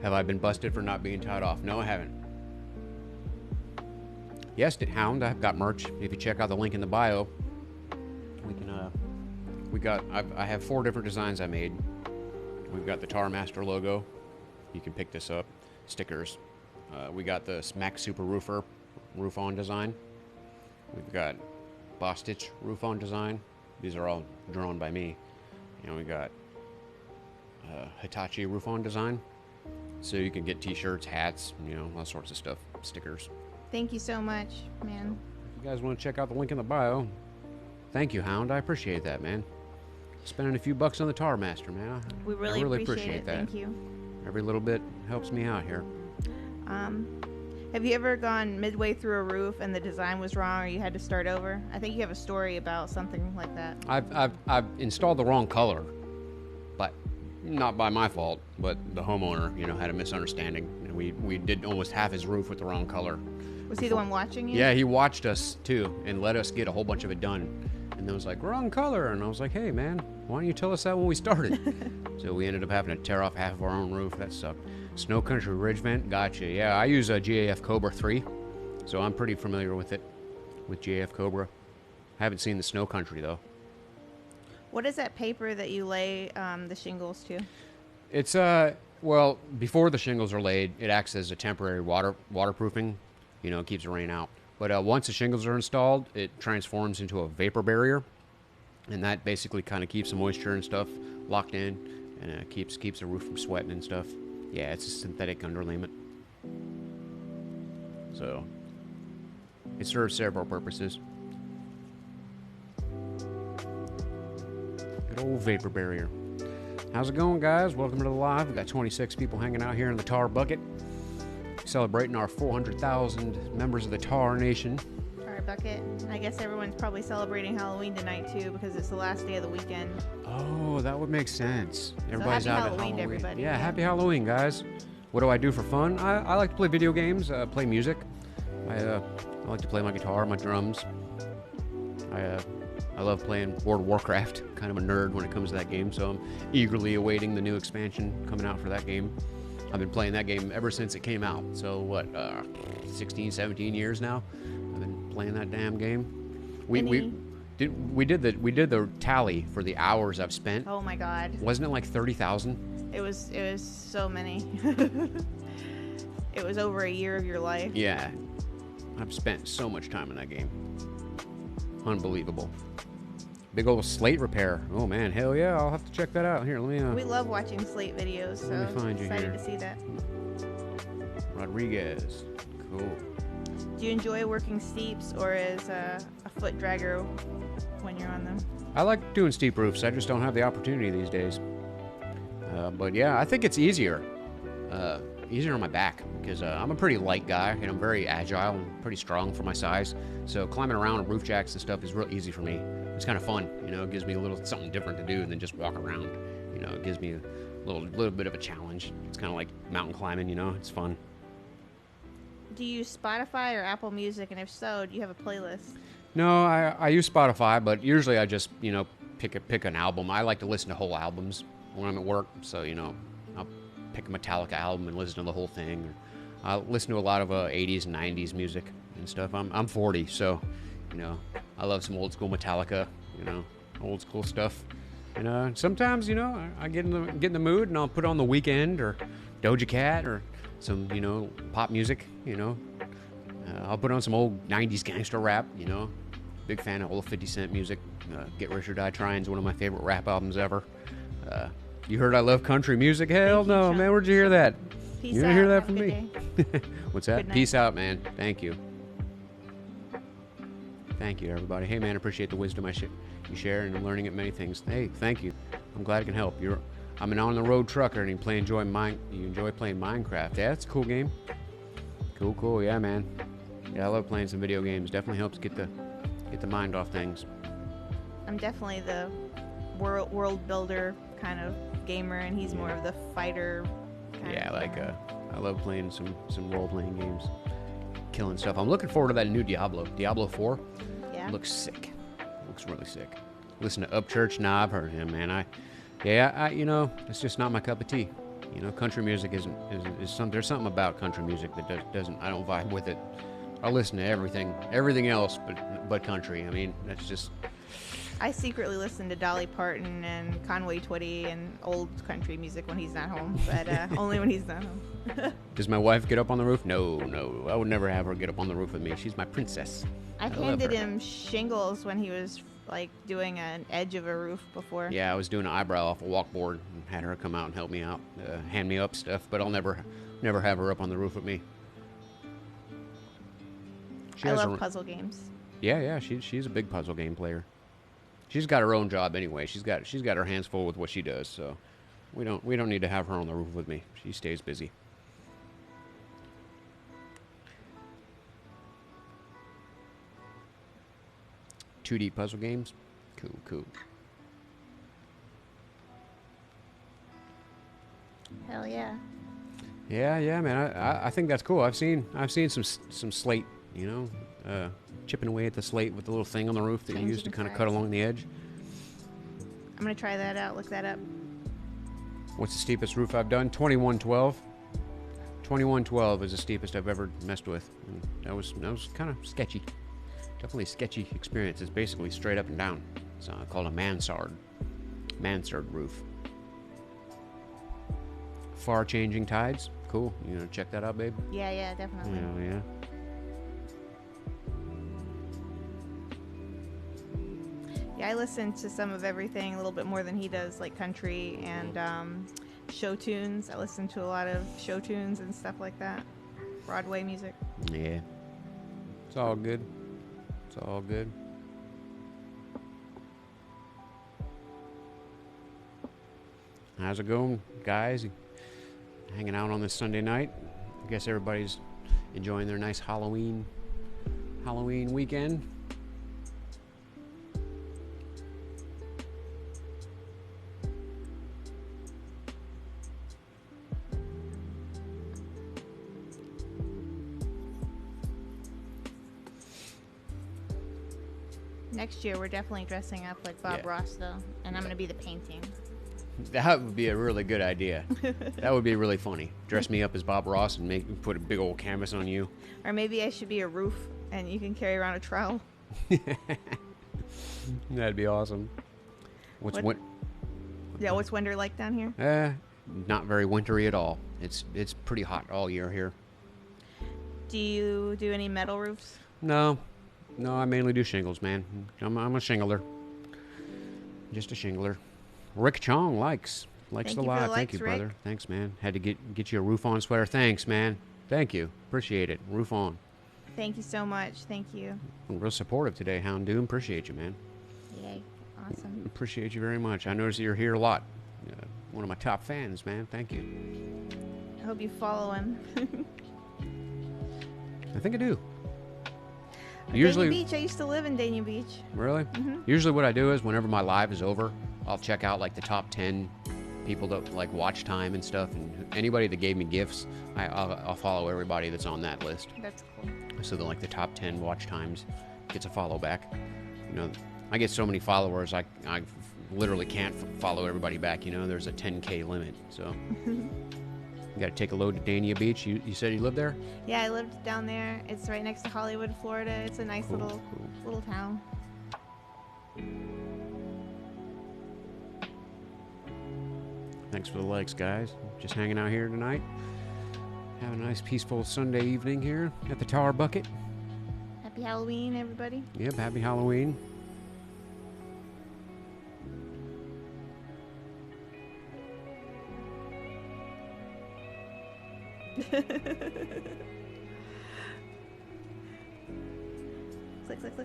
Have I been busted for not being tied off? No, I haven't. Yes, Hound, I've got merch. If you check out the link in the bio, I have 4 different designs I made. We've got the Tar Master logo. You can pick this up. Stickers. We got the Smack Super Roofer roof-on design. We've got Boss Stitch roof-on design. These are all drawn by me. You know, we got Hitachi Roof-On design. So you can get t-shirts, hats, you know, all sorts of stuff, stickers. Thank you so much, man. If you guys want to check out the link in the bio, thank you, Hound. I appreciate that, man. Spending a few bucks on the Tar Master, man. We really, appreciate it. that. Thank you. Every little bit helps me out here. Have you ever gone midway through a roof and the design was wrong, or you had to start over? I think you have a story about something like that. I've installed the wrong color, but not by my fault. But the homeowner, you know, had a misunderstanding, and we did almost half his roof with the wrong color. Was he the one watching you? Yeah, he watched us too and let us get a whole bunch of it done. And then was like, wrong color. And I was like, hey, man, why don't you tell us that when we started? So we ended up having to tear off half of our own roof. That sucked. Snow Country Ridge Vent, gotcha. Yeah, I use a GAF Cobra 3, so I'm pretty familiar with it, with GAF Cobra. Haven't seen the Snow Country, though. What is that paper that you lay the shingles to? It's, well, before the shingles are laid, it acts as a temporary waterproofing. You know, it keeps the rain out. But once the shingles are installed, it transforms into a vapor barrier, and that basically kind of keeps the moisture and stuff locked in, and keeps the roof from sweating and stuff. Yeah, it's a synthetic underlayment. So, it serves several purposes. Good old vapor barrier. How's it going, guys? Welcome to the live. We've got 26 people hanging out here in the Tar Bucket, celebrating our 400,000 members of the Tar Nation. Tar Bucket. I guess everyone's probably celebrating Halloween tonight, too, because it's the last day of the weekend. Oh, that would make sense. Everybody's so out happy at Halloween to everybody. Yeah, happy Halloween, guys. What do I do for fun? I like to play video games, play music. I like to play my guitar, my drums. I love playing World of Warcraft. Kind of a nerd when it comes to that game, so I'm eagerly awaiting the new expansion coming out for that game. I've been playing that game ever since it came out. So what, 16, 17 years now? I've been playing that damn game. We did the tally for the hours I've spent. Oh my God! Wasn't it like 30,000? It was so many. It was over a year of your life. Yeah, I've spent so much time in that game. Unbelievable. Big old slate repair. Oh man, hell yeah! I'll have to check that out. Here, let me. We love watching slate videos. So let me find you excited here. to see that. Rodriguez, cool. Do you enjoy working steeps or as a foot dragger when you're on them? I like doing steep roofs. I just don't have the opportunity these days. But yeah, I think it's easier on my back because I'm a pretty light guy and I'm very agile and pretty strong for my size. So climbing around on roof jacks and stuff is real easy for me. It's kind of fun, you know. It gives me a little something different to do than just walk around. You know, it gives me a little bit of a challenge. It's kind of like mountain climbing, you know. It's fun. Do you use Spotify or Apple Music, and if so, do you have a playlist? No, I use Spotify, but usually I just, you know, pick an album. I like to listen to whole albums when I'm at work, so, you know, I'll pick a Metallica album and listen to the whole thing. Or I listen to a lot of 80s and 90s music and stuff. I'm 40, so, you know, I love some old school Metallica, you know, old school stuff. And sometimes, you know, I get in the mood and I'll put on The Weeknd or Doja Cat or some, you know, pop music, you know. I'll put on some old 90s gangster rap, you know. Big fan of old 50 Cent music. Get Rich or Die Trying's one of my favorite rap albums ever. You heard I love country music? Hell no, man. Where'd you hear that? Peace you didn't out. hear that Have from a me. good day. What's that? Good night. Peace out, man. Thank you. Thank you, everybody. Hey, man, I appreciate the wisdom you share, and I'm learning at many things. Hey, thank you. I'm glad I can help. I'm an on-the-road trucker, and you enjoy playing Minecraft. Yeah, it's a cool game. Cool. Yeah, man. Yeah, I love playing some video games. Definitely helps get the mind off things. I'm definitely the world builder kind of gamer, and he's more of the fighter kind Yeah, of like gamer. I love playing some role-playing games, killing stuff. I'm looking forward to that new Diablo 4. Yeah. Looks sick. Looks really sick. Listen to Upchurch. Nah, I've heard him, man. I you know, it's just not my cup of tea. You know, country music is there's something about country music that doesn't I don't vibe with it. I listen to everything else but country. I mean, that's just. I secretly listen to Dolly Parton and Conway Twitty and old country music when he's not home, but only when he's not home. Does my wife get up on the roof? No. I would never have her get up on the roof with me. She's my princess. I love handed her. him shingles when he was like doing an edge of a roof before. Yeah, I was doing an eyebrow off a walkboard and had her come out and help me out, hand me up stuff. But I'll never have her up on the roof with me. I love puzzle games. Yeah, she's a big puzzle game player. She's got her own job anyway. She's got her hands full with what she does. So we don't need to have her on the roof with me. She stays busy. .2D puzzle games, cool. Hell yeah. Yeah, man. I think that's cool. I've seen some slate, chipping away at the slate with the little thing on the roof that you use to kind of cut along the edge. I'm gonna try that out. Look that up. What's the steepest roof I've done? 2112. 2112 is the steepest I've ever messed with. And that was kind of sketchy. Definitely a sketchy experience. It's basically straight up and down. It's called a mansard roof. Far changing tides. Cool. You gonna check that out, babe? Yeah, definitely. Yeah. Yeah, I listen to some of everything a little bit more than he does, like country and show tunes. I listen to a lot of show tunes and stuff like that. Broadway music. Yeah. It's all good. How's it going, guys? Hanging out on this Sunday night. I guess everybody's enjoying their nice Halloween weekend. Next year, we're definitely dressing up like Bob Ross, though, and I'm going to be the painting. That would be a really good idea. That would be really funny. Dress me up as Bob Ross and put a big old canvas on you. Or maybe I should be a roof, and you can carry around a trowel. That'd be awesome. What's winter like down here? Not very wintry at all. It's pretty hot all year here. Do you do any metal roofs? No, I mainly do shingles, man. I'm a shingler. Just a shingler. Rick Chong likes the lot. Thank you, brother. Rick. Thanks, man. Had to get you a roof on sweater. Thanks, man. Thank you. Appreciate it. Roof on. Thank you so much. Thank you. I'm real supportive today, Hound Doom. Appreciate you, man. Yay. Awesome. Appreciate you very much. I noticed that you're here a lot. One of my top fans, man. Thank you. I hope you follow him. I think I do. Usually, Dania Beach. I used to live in Dania Beach. Really? Mm-hmm. Usually what I do is whenever my live is over, I'll check out like the top 10 people that like watch time and stuff, and anybody that gave me gifts, I'll follow everybody that's on that list. That's cool. So that like the top 10 watch times gets a follow back. I get so many followers, I literally can't follow everybody back. There's a 10K limit, so you got to take a load to Dania Beach. You said you lived there? Yeah, I lived down there. It's right next to Hollywood, Florida. It's a nice little town. Thanks for the likes, guys. Just hanging out here tonight. Having a nice, peaceful Sunday evening here at the Tower Bucket. Happy Halloween, everybody. Yep, happy Halloween.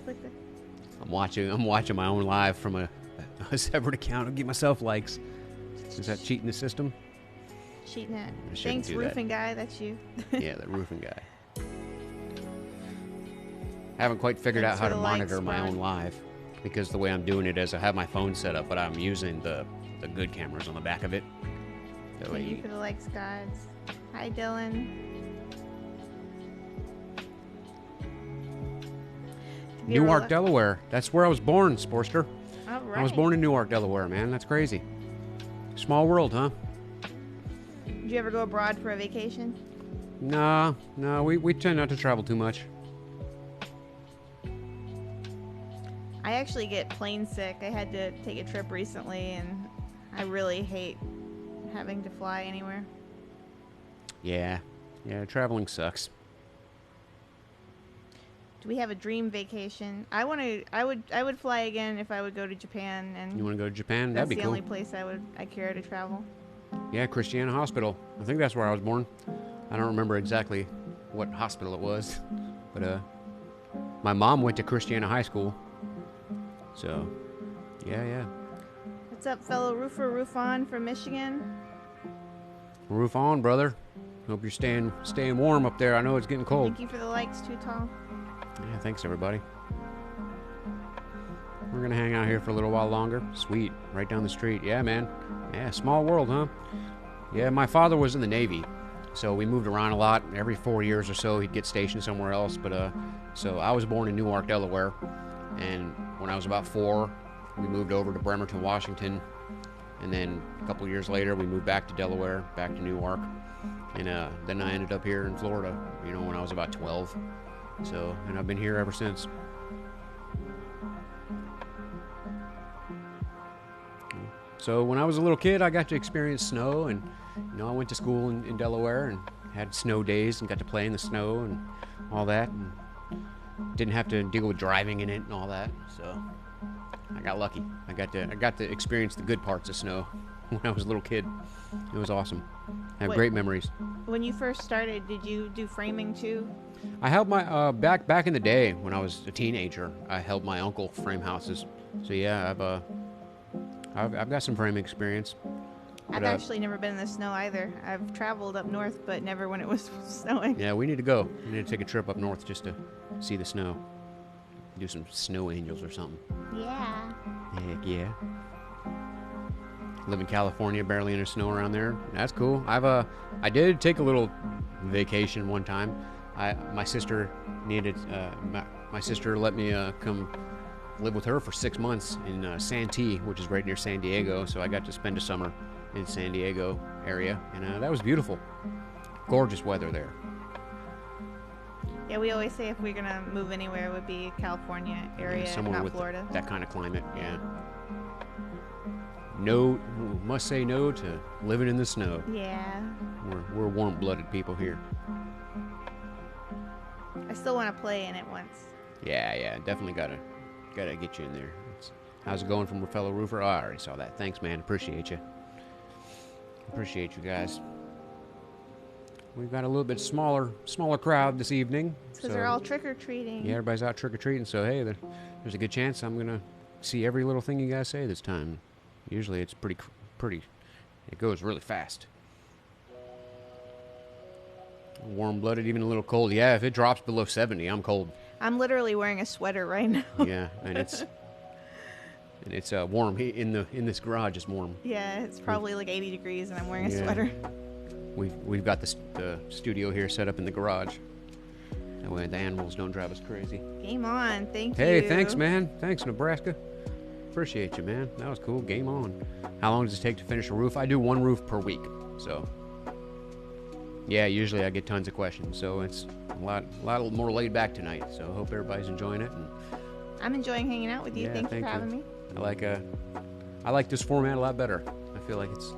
Click. I'm watching my own live from a separate account to get myself likes. Is that cheating the system? Cheating it. Thanks, roofing guy. That's you. Yeah, the roofing guy. Haven't quite figured out how to monitor my own live, because the way I'm doing it is I have my phone set up, but I'm using the good cameras on the back of it. Thank you for the likes, gods. Hi, Dylan. Newark, Delaware. That's where I was born, Sportster. All right. I was born in Newark, Delaware, man. That's crazy. Small world, huh? Did you ever go abroad for a vacation? No, we tend not to travel too much. I actually get plane sick. I had to take a trip recently, and I really hate having to fly anywhere. Yeah, traveling sucks. Do we have a dream vacation? I would fly again if I would go to Japan, and You want to go to Japan? that's That'd be the cool. only place I care to travel. Yeah, Christiana Hospital. I think that's where I was born. I don't remember exactly what hospital it was, but my mom went to Christiana High School. So, yeah. What's up, fellow roofer? Roof on from Michigan. Roof on, brother. Hope you're staying warm up there. I know it's getting cold. Thank you for the likes, Too Tall. Yeah, thanks everybody. We're gonna hang out here for a little while longer. Sweet, right down the street. Yeah, man. Yeah, small world, huh? Yeah, my father was in the Navy, so we moved around a lot. Every 4 years or so, he'd get stationed somewhere else. But so I was born in Newark, Delaware, and when I was about 4, we moved over to Bremerton, Washington, and then a couple years later, we moved back to Delaware, back to Newark, and then I ended up here in Florida. You know, when I was about 12. So, and I've been here ever since. So when I was a little kid, I got to experience snow, and you know, I went to school in Delaware and had snow days and got to play in the snow and all that, and didn't have to deal with driving in it and all that. So I got lucky. I got to experience the good parts of snow when I was a little kid. It was awesome. I have great memories. When you first started, did you do framing too? I helped my back in the day when I was a teenager. I helped my uncle frame houses. So yeah, I've got some framing experience. I've actually never been in the snow either. I've traveled up north, but never when it was snowing. Yeah, we need to go. We need to take a trip up north just to see the snow. Do some snow angels or something. Yeah. Heck yeah. Live in California, barely any snow around there. That's cool. I did take a little vacation one time. My sister needed my sister let me come live with her for 6 months in Santee, which is right near San Diego. So I got to spend a summer in San Diego area, and that was beautiful. Gorgeous weather there. Yeah, we always say if we're gonna move anywhere, it would be California area, somewhere not with Florida. that kind of climate. Yeah. No, must say no to living in the snow. Yeah. We're warm-blooded people here. I still want to play in it once. Yeah, definitely gotta get you in there. How's it going from a fellow roofer? Oh, I already saw that. Thanks, man. Appreciate you. Appreciate you guys. We've got a little bit smaller crowd this evening. Because they're all trick-or-treating. Yeah, everybody's out trick-or-treating, so hey, there's a good chance I'm gonna see every little thing you guys say this time. Usually it's pretty, it goes really fast. Warm-blooded, even a little cold. Yeah, if it drops below 70, I'm cold. I'm literally wearing a sweater right now. Yeah, and it's warm in this garage. It's warm. Yeah, it's probably like 80 degrees, and I'm wearing a sweater. We've got the studio here set up in the garage. That way the animals don't drive us crazy. Game on. Thank you. Hey, thanks, man. Thanks, Nebraska. Appreciate you, man. That was cool. Game on. How long does it take to finish a roof? I do one roof per week, so yeah. Usually I get tons of questions, so it's a lot more laid back tonight. So I hope everybody's enjoying it. And I'm enjoying hanging out with you. Yeah, Thank you for having me. I like this format a lot better. I feel like it's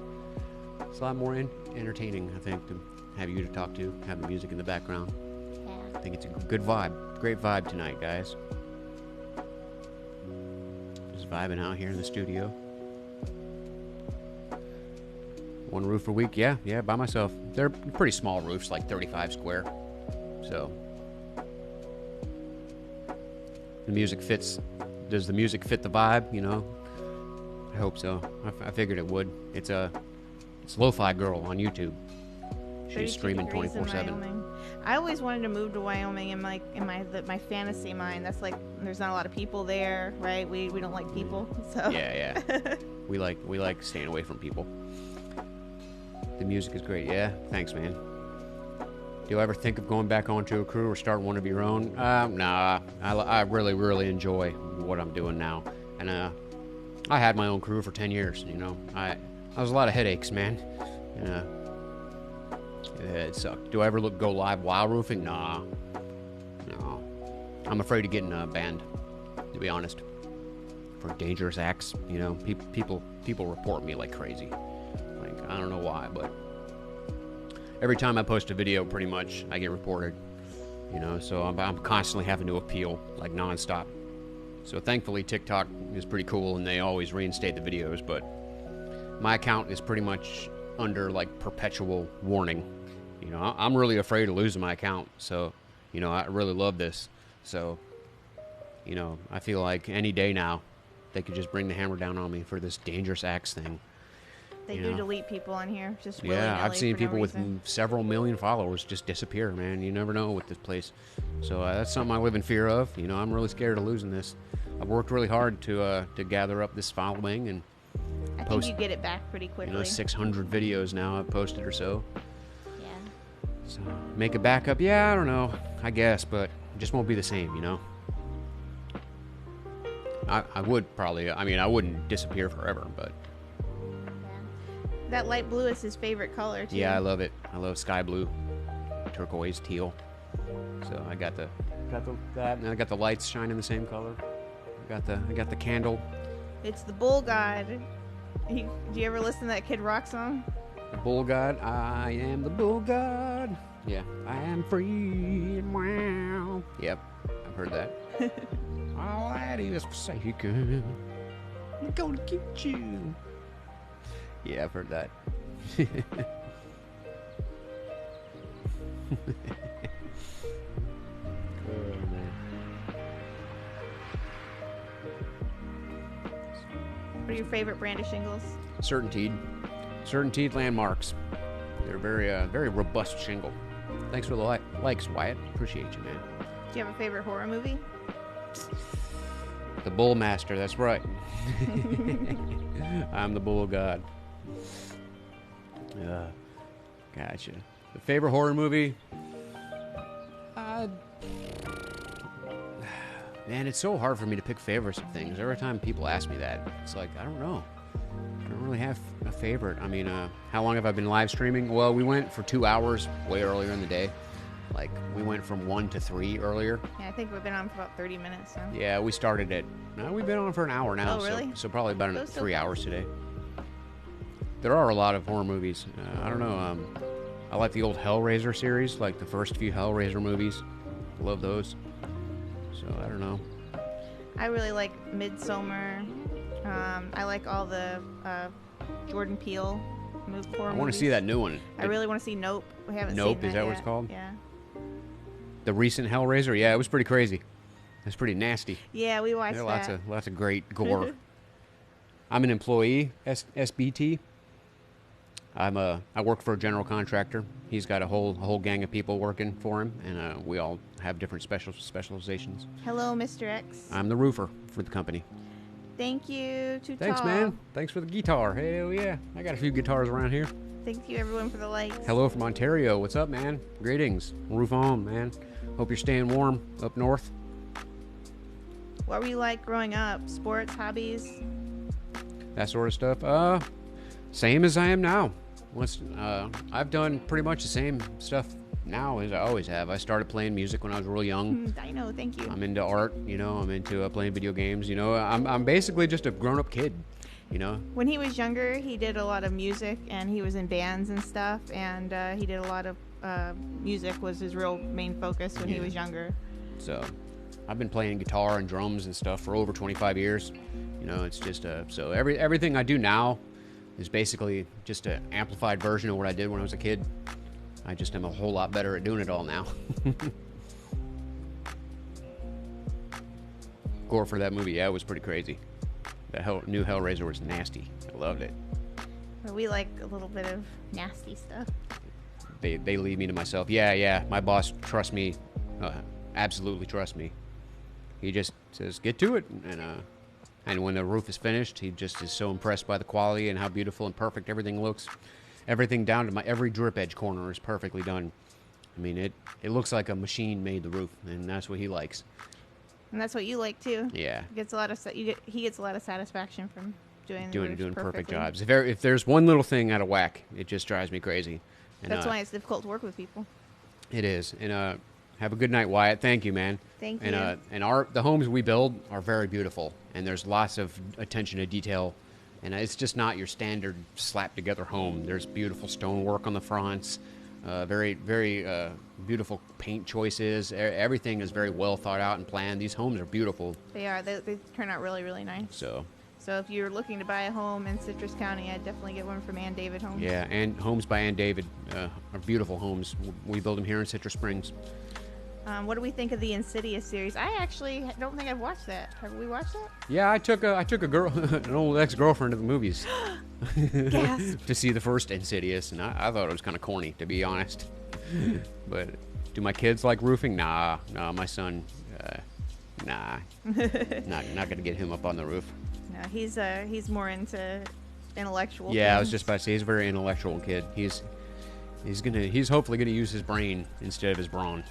a lot more entertaining. I think to have you to talk to, have the music in the background. Yeah. I think it's a good vibe. Great vibe tonight, guys. Just vibing out here in the studio. One roof a week, yeah, by myself. They're pretty small roofs, like 35 square. So the music fits. Does the music fit the vibe? You know, I hope so. I figured it would. It's Lo-Fi Girl on YouTube. She's streaming 24/7. I always wanted to move to Wyoming in my fantasy mind. That's like there's not a lot of people there, right? We don't like people, so Yeah. we like staying away from people. The music is great. Yeah, thanks, man. Do you ever think of going back onto a crew or starting one of your own? Nah. I really enjoy what I'm doing now, and I had my own crew for 10 years. You know, I was a lot of headaches, man. It sucked. Do I ever go live while roofing? Nah. No. I'm afraid of getting banned, to be honest, for dangerous acts. You know, people report me like crazy. Like, I don't know why, but every time I post a video, pretty much, I get reported. You know, so I'm constantly having to appeal, like, nonstop. So thankfully TikTok is pretty cool and they always reinstate the videos, but my account is pretty much under like perpetual warning. You know, I'm really afraid of losing my account. So, you know, I really love this. So, you know, I feel like any day now they could just bring the hammer down on me for this dangerous acts thing. They You do know. delete people on here just Yeah, I've willy-nilly seen for no people with reason. several million followers just disappear, man. You never know with this place. So that's something I live in fear of. You know, I'm really scared of losing this. I've worked really hard to gather up this following, and I think post- you get it back pretty you quickly. know, 600 videos now I've posted or so. Yeah. So make a backup, yeah, I don't know, I guess, but it just won't be the same, you know. I would probably, I mean, I wouldn't disappear forever, but That light blue is his favorite color too. yeah, I love it. I love sky blue, turquoise, teal. So I got that, and I got the lights shining the same color. I got the candle. It's the Bull God. Do you ever listen to that Kid Rock song? The bull god, I am the bull god. Yeah, I am free. Wow. Yep, I've heard that. All that is forsaken. I'm gonna get you. Yeah, I've heard that. Oh, man. What are your favorite brand of shingles? Certainteed landmarks. They're very robust shingle. Thanks for the likes, Wyatt. Appreciate you, man. Do you have a favorite horror movie? The Bull Master, that's right. I'm the Bull God. Gotcha. The favorite horror movie? Man, it's so hard for me to pick favorites of things. Every time people ask me that, it's like, I don't know. I don't really have a favorite. I mean, how long have I been live streaming? Well, we went for 2 hours way earlier in the day. Like, we went from 1 to 3 earlier. Yeah, I think we've been on for about 30 minutes now. Yeah, we started at. No, we've been on for an hour now. Oh, really? So probably about Those 3 so hours today. There are a lot of horror movies. I don't know. I like the old Hellraiser series, like the first few Hellraiser movies. Love those. So I don't know. I really like Midsommar. I like all the Jordan Peele horror I want to movies. see that new one. I really want to see Nope. We haven't Nope, seen is that what yet. it's called? Yeah. The recent Hellraiser. Yeah, it was pretty crazy. It was pretty nasty. Yeah, we watched There that. are lots of great gore. I'm an employee, SBT. I work for a general contractor. He's got a whole gang of people working for him, and we all have different specializations. Hello, Mr. X. I'm the roofer for the company. Thank you, Too Thanks, Tall. man. Thanks for the guitar. Hell yeah. I got a few guitars around here. Thank you, everyone, for the likes. Hello from Ontario. What's up, man? Greetings. Roof on, man. Hope you're staying warm up north. What were you like growing up? Sports, hobbies? That sort of stuff. Same as I am now. I've done pretty much the same stuff now as I always have. I started playing music when I was real young. Dino, thank you. I'm into art, you know. I'm into playing video games, you know. I'm basically just a grown-up kid, you know. When he was younger, he did a lot of music, and he was in bands and stuff, and he did a lot of music was his real main focus when he Yeah. was younger. So I've been playing guitar and drums and stuff for over 25 years. You know, it's just so everything I do now is basically just an amplified version of what I did when I was a kid. I just am a whole lot better at doing it all now. Gore for that movie, yeah, it was pretty crazy. That new Hellraiser was nasty. I loved it. But we like a little bit of nasty stuff. They leave me to myself. Yeah. My boss trusts me, absolutely trusts me. He just says, "Get to it," and when the roof is finished, he just is so impressed by the quality and how beautiful and perfect everything looks. Everything down to every drip edge corner is perfectly done. I mean, it looks like a machine made the roof, and that's what he likes. And that's what you like too. Yeah. He gets a lot of satisfaction from doing Doing roofs perfect perfectly. jobs. If there's one little thing out of whack, it just drives me crazy. And, That's why it's difficult to work with people. It is. And have a good night, Wyatt. Thank you, man. Thank And you. and the homes we build are very beautiful, and there's lots of attention to detail, and it's just not your standard slap together home. There's beautiful stonework on the fronts. Very beautiful paint choices. Everything is very well thought out and planned. These homes are beautiful. They are. They turn out really, really nice. So if you're looking to buy a home in Citrus County, I'd definitely get one from Ann David Homes. yeah, and Homes by Ann David are beautiful homes. We build them here in Citrus Springs. What do we think of the Insidious series? I actually don't think I've watched that. Have we watched that? Yeah, I took a girl, an old ex-girlfriend to the movies Gasp. to see the first Insidious, and I thought it was kind of corny, to be honest. But do my kids like roofing? Nah, my son, nah, not gonna get him up on the roof. No, he's more into intellectual. Yeah, I was things. just about to say he's a very intellectual kid. He's hopefully gonna use his brain instead of his brawn.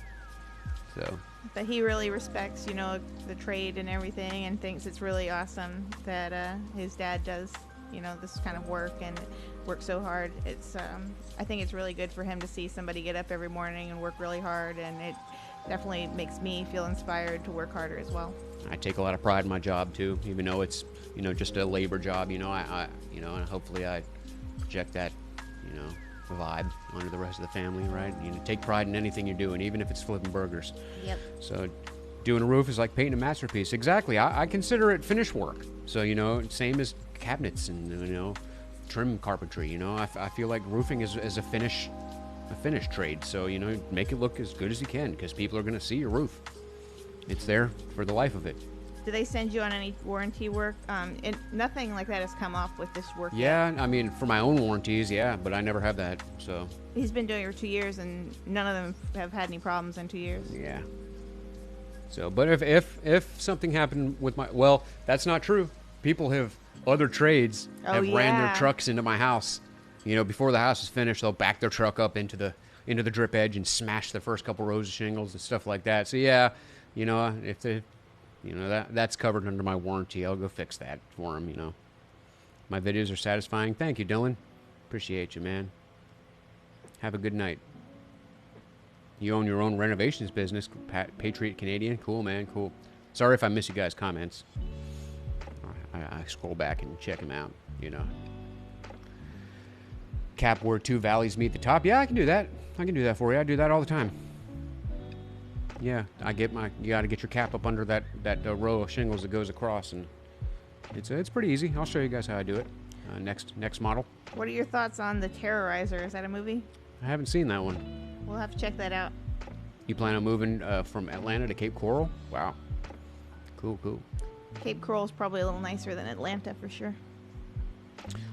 So. But he really respects, the trade and everything, and thinks it's really awesome that his dad does, this kind of work and works so hard. It's, I think it's really good for him to see somebody get up every morning and work really hard, and it definitely makes me feel inspired to work harder as well. I take a lot of pride in my job too, even though it's, just a labor job. I and hopefully I project that, vibe onto the rest of the family, right? Take pride in anything you're doing, even if it's flipping burgers. Yep. So doing a roof is like painting a masterpiece. Exactly. I consider it finished work. So, same as cabinets and, trim carpentry, I feel like roofing is a finished trade. So, make it look as good as you can, because people are going to see your roof. It's there for the life of it. Do they send you on any warranty work? Nothing like that has come up with this work Yeah, yet. I mean, for my own warranties, yeah, but I never have that, so. He's been doing it for 2 years, and none of them have had any problems in 2 years. Yeah. So, but if something happened with well, that's not true. People other trades have ran their trucks into my house. Before the house is finished, they'll back their truck up into the drip edge and smash the first couple rows of shingles and stuff like that. So yeah, if that's covered under my warranty, I'll go fix that for them. My videos are satisfying. Thank you, Dylan. Appreciate you, man. Have a good night. You own your own renovations business, Patriot Canadian. Cool, man. Cool. Sorry if I miss you guys' comments. I scroll back and check them out. Cap where two valleys meet the top. Yeah, I can do that. I can do that for you. I do that all the time. Yeah, you got to get your cap up under that row of shingles that goes across, and it's pretty easy. I'll show you guys how I do it. Next model. What are your thoughts on The Terrorizer? Is that a movie? I haven't seen that one. We'll have to check that out. You plan on moving from Atlanta to Cape Coral? Wow. Cool. Cape Coral is probably a little nicer than Atlanta for sure.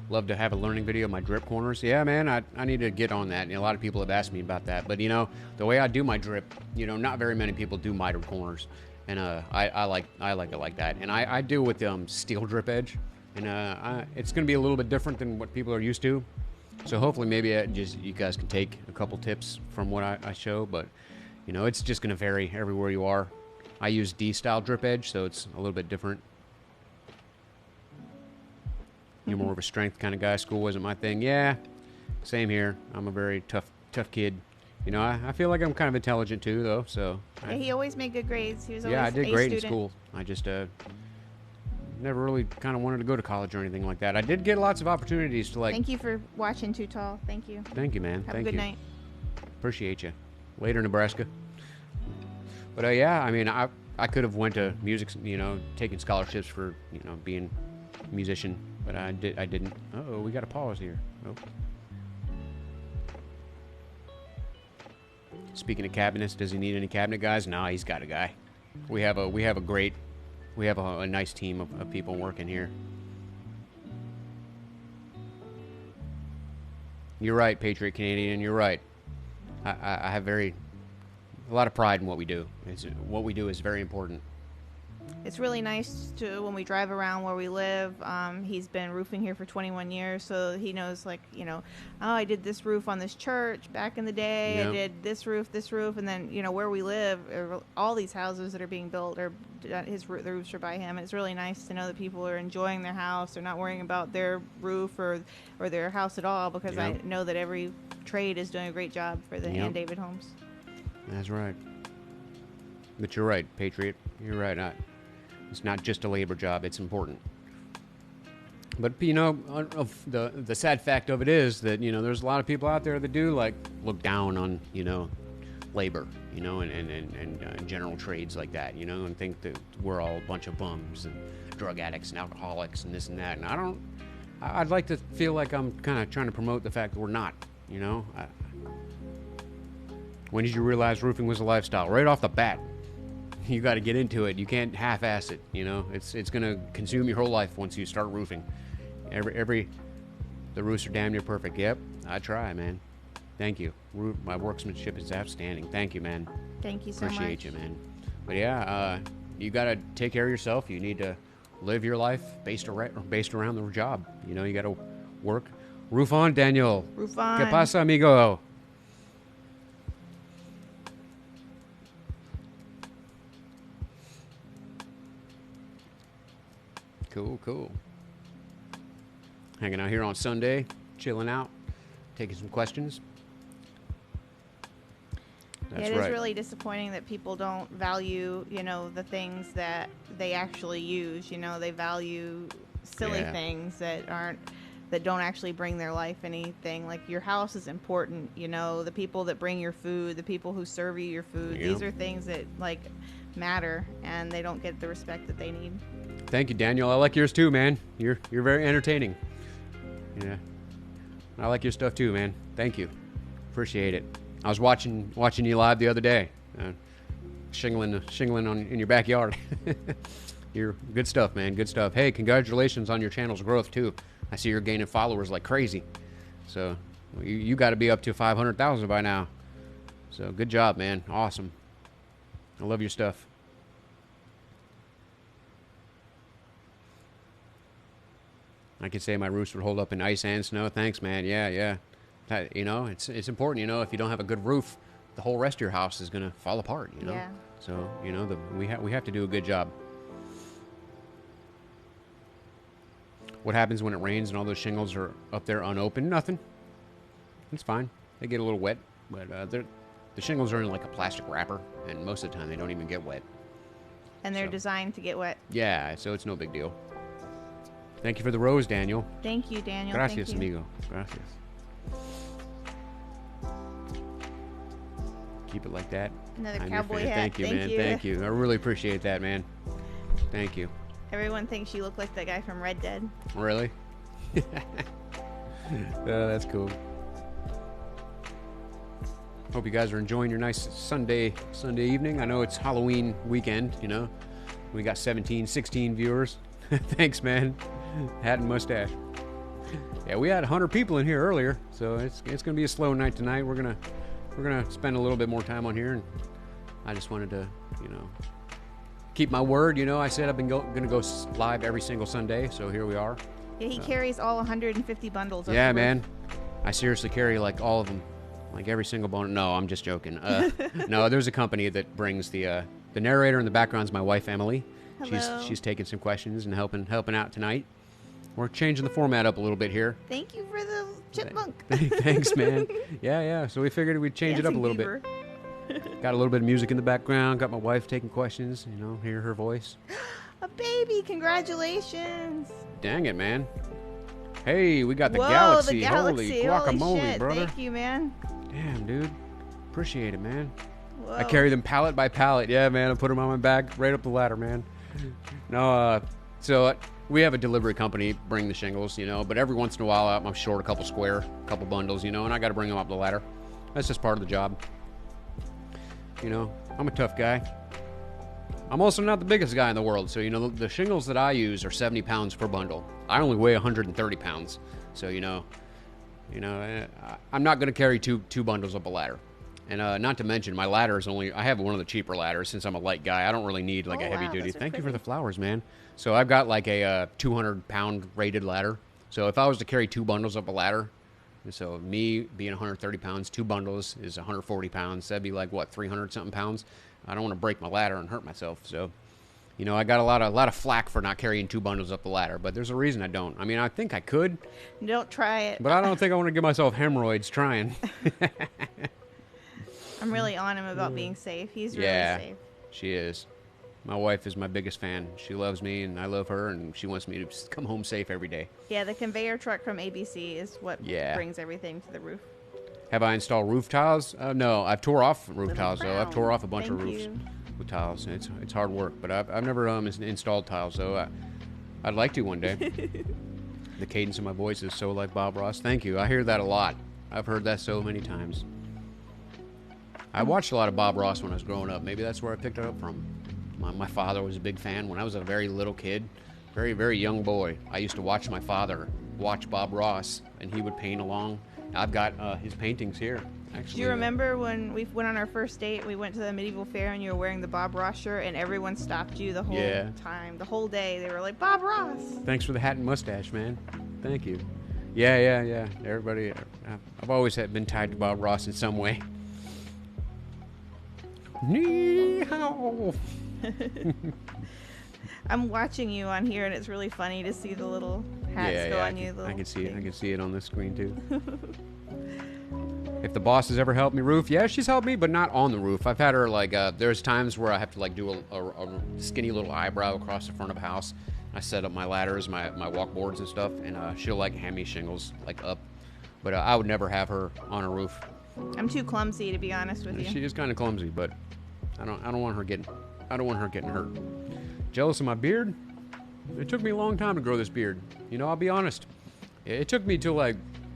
Love to have a learning video of my drip corners. Yeah, man, I need to get on that. A lot of people have asked me about that. But, the way I do my drip, not very many people do mitered corners. And I like it like that. And I do with steel drip edge. And it's going to be a little bit different than what people are used to. So hopefully maybe you guys can take a couple tips from what I show. But, it's just going to vary everywhere you are. I use D-style drip edge, so it's a little bit different. You're more of a strength kind of guy. School wasn't my thing. Yeah, same here. I'm a very tough kid. I feel like I'm kind of intelligent too, though. So yeah, he always made good grades. He was always I did A great student. in school. I just never really kind of wanted to go to college or anything like that. I did get lots of opportunities to Thank you for watching Too Tall. Thank you. Thank you, man. Have Thank a good you. night. Appreciate you. Later, Nebraska. But yeah, I mean, I could have went to music, taking scholarships for being a musician. But I didn't. Uh-oh, we got a pause here. Oh. Speaking of cabinets, does he need any cabinet guys? Nah, he's got a guy. We have a nice team of people working here. You're right, Patriot Canadian. You're right. I have a lot of pride in what we do. What we do is very important. It's really nice to, when we drive around where we live, he's been roofing here for 21 years, so he knows, oh, I did this roof on this church back in the day, Yep. I did this roof, and then, where we live, all these houses that are being built, the roofs are by him, and it's really nice to know that people are enjoying their house, they're not worrying about their roof or their house at all, because Yep. I know that every trade is doing a great job for the Yep. Ann David Homes. That's right. But you're right, Patriot. You're right. It's not just a labor job. It's important. But of the sad fact of it is that there's a lot of people out there that do like look down on labor, and general trades like that, and think that we're all a bunch of bums and drug addicts and alcoholics and this and that. And I'd like to feel like I'm kind of trying to promote the fact that we're not. When did you realize roofing was a lifestyle? Right off the bat. You got to get into it. You can't half-ass it. It's going to consume your whole life once you start roofing. The roofs are damn near perfect. Yep, I try, man. Thank you. My workmanship is outstanding. Thank you, man. Thank you so much. Appreciate you, man. But yeah, you got to take care of yourself. You need to live your life based around the job. You got to work. Roof on, Daniel. Roof on. ¿Qué pasa, amigo? Cool. Hanging out here on Sunday, chilling out, taking some questions. That's it right. is really disappointing that people don't value, the things that they actually use. They value silly things that don't actually bring their life anything. Like your house is important, the people that bring your food, the people who serve you your food. Yep. These are things that matter, and they don't get the respect that they need. Thank you, Daniel. I like yours too, man. You're very entertaining. Yeah, I like your stuff too, man. Thank you. Appreciate it. I was watching you live the other day, shingling in your backyard. You're good stuff, man. Good stuff. Hey, congratulations on your channel's growth too. I see you're gaining followers like crazy. So you got to be up to 500,000 by now. So good job, man. Awesome. I love your stuff. I could say my roofs would hold up in ice and snow. Thanks, man. Yeah. It's important. If you don't have a good roof, the whole rest of your house is gonna fall apart. Yeah. So we have to do a good job. What happens when it rains and all those shingles are up there unopened? Nothing. It's fine. They get a little wet, but the shingles are in like a plastic wrapper, and most of the time they don't even get wet. And they're designed to get wet. Yeah, so it's no big deal. Thank you for the rose, Daniel. Thank you, Daniel. Gracias, Thank you. amigo. Gracias. Keep it like that. Another I'm cowboy hat. Thank you, man. Thank you. I really appreciate that, man. Thank you. Everyone thinks you look like that guy from Red Dead. Really? That's cool. Hope you guys are enjoying your nice Sunday evening. I know it's Halloween weekend, We got 16 viewers. Thanks, man. Hat and mustache. Yeah, we had 100 people in here earlier, so it's gonna be a slow night tonight. We're gonna spend a little bit more time on here, and I just wanted to, keep my word. I said I've been gonna go live every single Sunday, so here we are. Yeah, he carries all 150 bundles. Yeah, man. I seriously carry like all of them, like every single bundle. No, I'm just joking. No, there's a company that brings the narrator in the background's my wife Emily. Hello. She's taking some questions and helping out tonight. We're changing the format up a little bit here. Thank you for the chipmunk. Thanks, man. Yeah. So we figured we'd change it up a little bit. Got a little bit of music in the background. Got my wife taking questions. Hear her voice. A baby! Congratulations! Dang it, man. Hey, we got the Whoa, Galaxy. the Galaxy. Holy guacamole, Holy shit. brother. Thank you, man. Damn, dude. Appreciate it, man. Whoa. I carry them pallet by pallet. Yeah, man. I put them on my back right up the ladder, man. No, so we have a delivery company bring the shingles, but every once in a while I'm short a couple bundles, and I got to bring them up the ladder. That's just part of the job. I'm a tough guy. I'm also not the biggest guy in the world, so the shingles that I use are 70 pounds per bundle. I only weigh 130 pounds, so I'm not going to carry two bundles up a ladder. And not to mention, my ladder is I have one of the cheaper ladders since I'm a light guy. I don't really need like a heavy duty. Thank you for the flowers, man. So I've got like a 200-pound rated ladder. So if I was to carry two bundles up a ladder, so me being 130 pounds, two bundles is 140 pounds. That'd be like, what, 300-something pounds? I don't want to break my ladder and hurt myself. So, I got a lot of flack for not carrying two bundles up the ladder, but there's a reason I don't. I mean, I think I could. Don't try it. But I don't think I want to give myself hemorrhoids trying. I'm really on him about being safe. He's really safe. She is. My wife is my biggest fan. She loves me, and I love her, and she wants me to just come home safe every day. Yeah, the conveyor truck from ABC is what Yeah. brings everything to the roof. Have I installed roof tiles? No, I've tore off roof Little tiles, though. I've tore off a bunch of Thank roofs you. with tiles. It's hard work, but I've never installed tiles, though. I'd like to one day. The cadence of my voice is so like Bob Ross. Thank you. I hear that a lot. I've heard that so many times. I watched a lot of Bob Ross when I was growing up. Maybe that's where I picked it up from. My father was a big fan. When I was a very little kid, very, very young boy, I used to watch my father watch Bob Ross, and he would paint along. I've got his paintings here, actually. Do you remember when we went on our first date, we went to the medieval fair and you were wearing the Bob Ross shirt and everyone stopped you the whole time, the whole day. They were like, Bob Ross. Thanks for the hat and mustache, man. Thank you. Yeah. Everybody, I've always been tied to Bob Ross in some way. Ni-hao. I'm watching you on here and it's really funny to see the little hats go on you. I can see it. I can see it on this screen too. If the boss has ever helped me roof, yeah, she's helped me, but not on the roof. I've had her like, there's times where I have to like do a skinny little eyebrow across the front of a house. I set up my ladders, my walk boards and stuff, and she'll like hand me shingles like up. But I would never have her on a roof. I'm too clumsy to be honest with you. She is kind of clumsy, but I don't want her getting hurt. Jealous of my beard? It took me a long time to grow this beard. You know, I'll be honest. It took me till like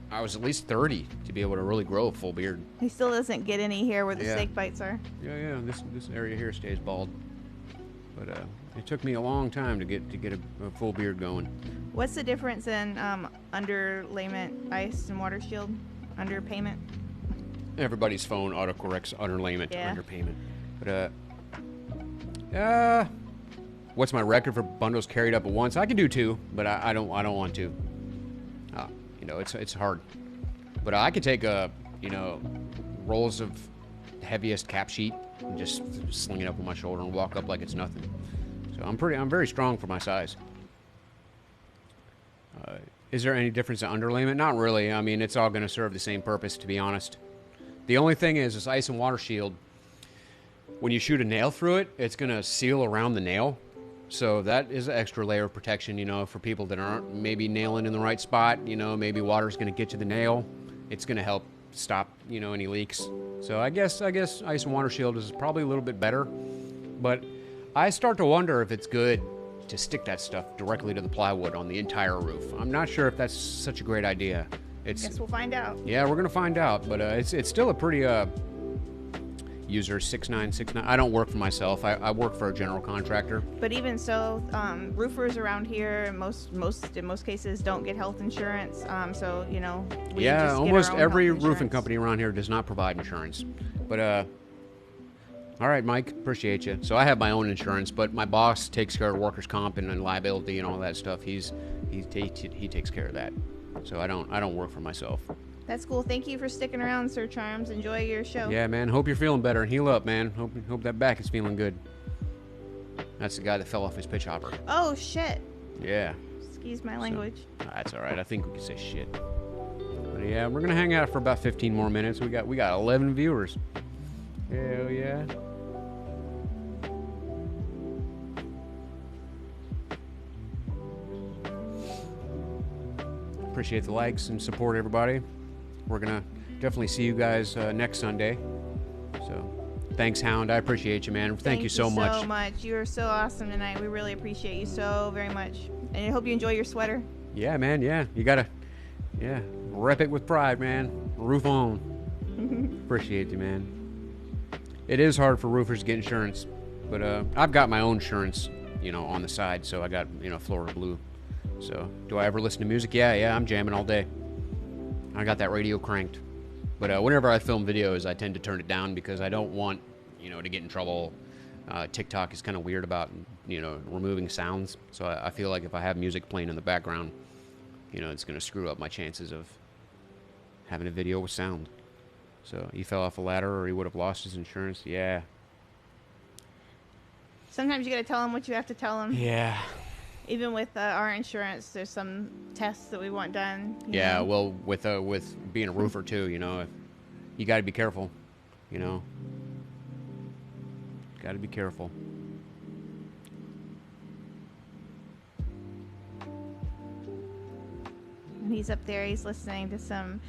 I was at least 30 to be able to really grow a full beard. He still doesn't get any hair where the snake bites are. Yeah. This area here stays bald. But it took me a long time to get a full beard going. What's the difference in underlayment, ice, and water shield? Underpayment? Everybody's phone autocorrects underlayment to Yeah. underpayment. But what's my record for bundles carried up at once? I can do 2, but I don't want to. You know, it's hard. But I could take rolls of the heaviest cap sheet and just sling it up on my shoulder and walk up like it's nothing. So I'm very strong for my size. Is there any difference in underlayment? Not really. I mean, it's all going to serve the same purpose, to be honest. The only thing is this ice and water shield. When you shoot a nail through it, it's going to seal around the nail. So that is an extra layer of protection, you know, for people that aren't maybe nailing in the right spot. You know, maybe water's going to get to the nail. It's going to help stop, you know, any leaks. So I guess ice and water shield is probably a little bit better. But I start to wonder if it's good to stick that stuff directly to the plywood on the entire roof. I'm not sure if that's such a great idea. Guess we'll find out. Yeah, we're going to find out. But it's still a pretty... user 6969. I don't work for myself. I work for a general contractor. But even so, roofers around here, in most cases, don't get health insurance. So you know, we just get almost our own every health roofing insurance. company around here does not provide insurance. But all right, Mike, appreciate you. So I have my own insurance, but my boss takes care of workers' comp and liability and all that stuff. He takes care of that. So I don't work for myself. That's cool. Thank you for sticking around, Sir Charms. Enjoy your show. Yeah, man. Hope you're feeling better and heal up, man. Hope that back is feeling good. That's the guy that fell off his pitch hopper. Oh shit. Yeah. Excuse my language. That's all right. I think we can say shit. But yeah, we're gonna hang out for about 15 more minutes. We got 11 viewers. Hell yeah. Appreciate the likes and support, everybody. We're gonna definitely see you guys next Sunday. So, thanks, Hound. I appreciate you, man. Thank you so much. So much. You are so awesome tonight. We really appreciate you so very much. And I hope you enjoy your sweater. Yeah, man. Yeah, you gotta, rep it with pride, man. Roof on. Appreciate you, man. It is hard for roofers to get insurance, but I've got my own insurance, you know, on the side. So I got, Florida Blue. So, do I ever listen to music? Yeah, I'm jamming all day. I got that radio cranked. But whenever I film videos, I tend to turn it down because I don't want, to get in trouble. TikTok is kind of weird about, removing sounds. So I feel like if I have music playing in the background, it's going to screw up my chances of having a video with sound. So he fell off a ladder or he would have lost his insurance. Yeah. Sometimes you got to tell them what you have to tell them. Yeah. Even with our insurance, there's some tests that we want done. Yeah, well, with being a roofer too, you got to be careful. Got to be careful. He's up there. He's listening to some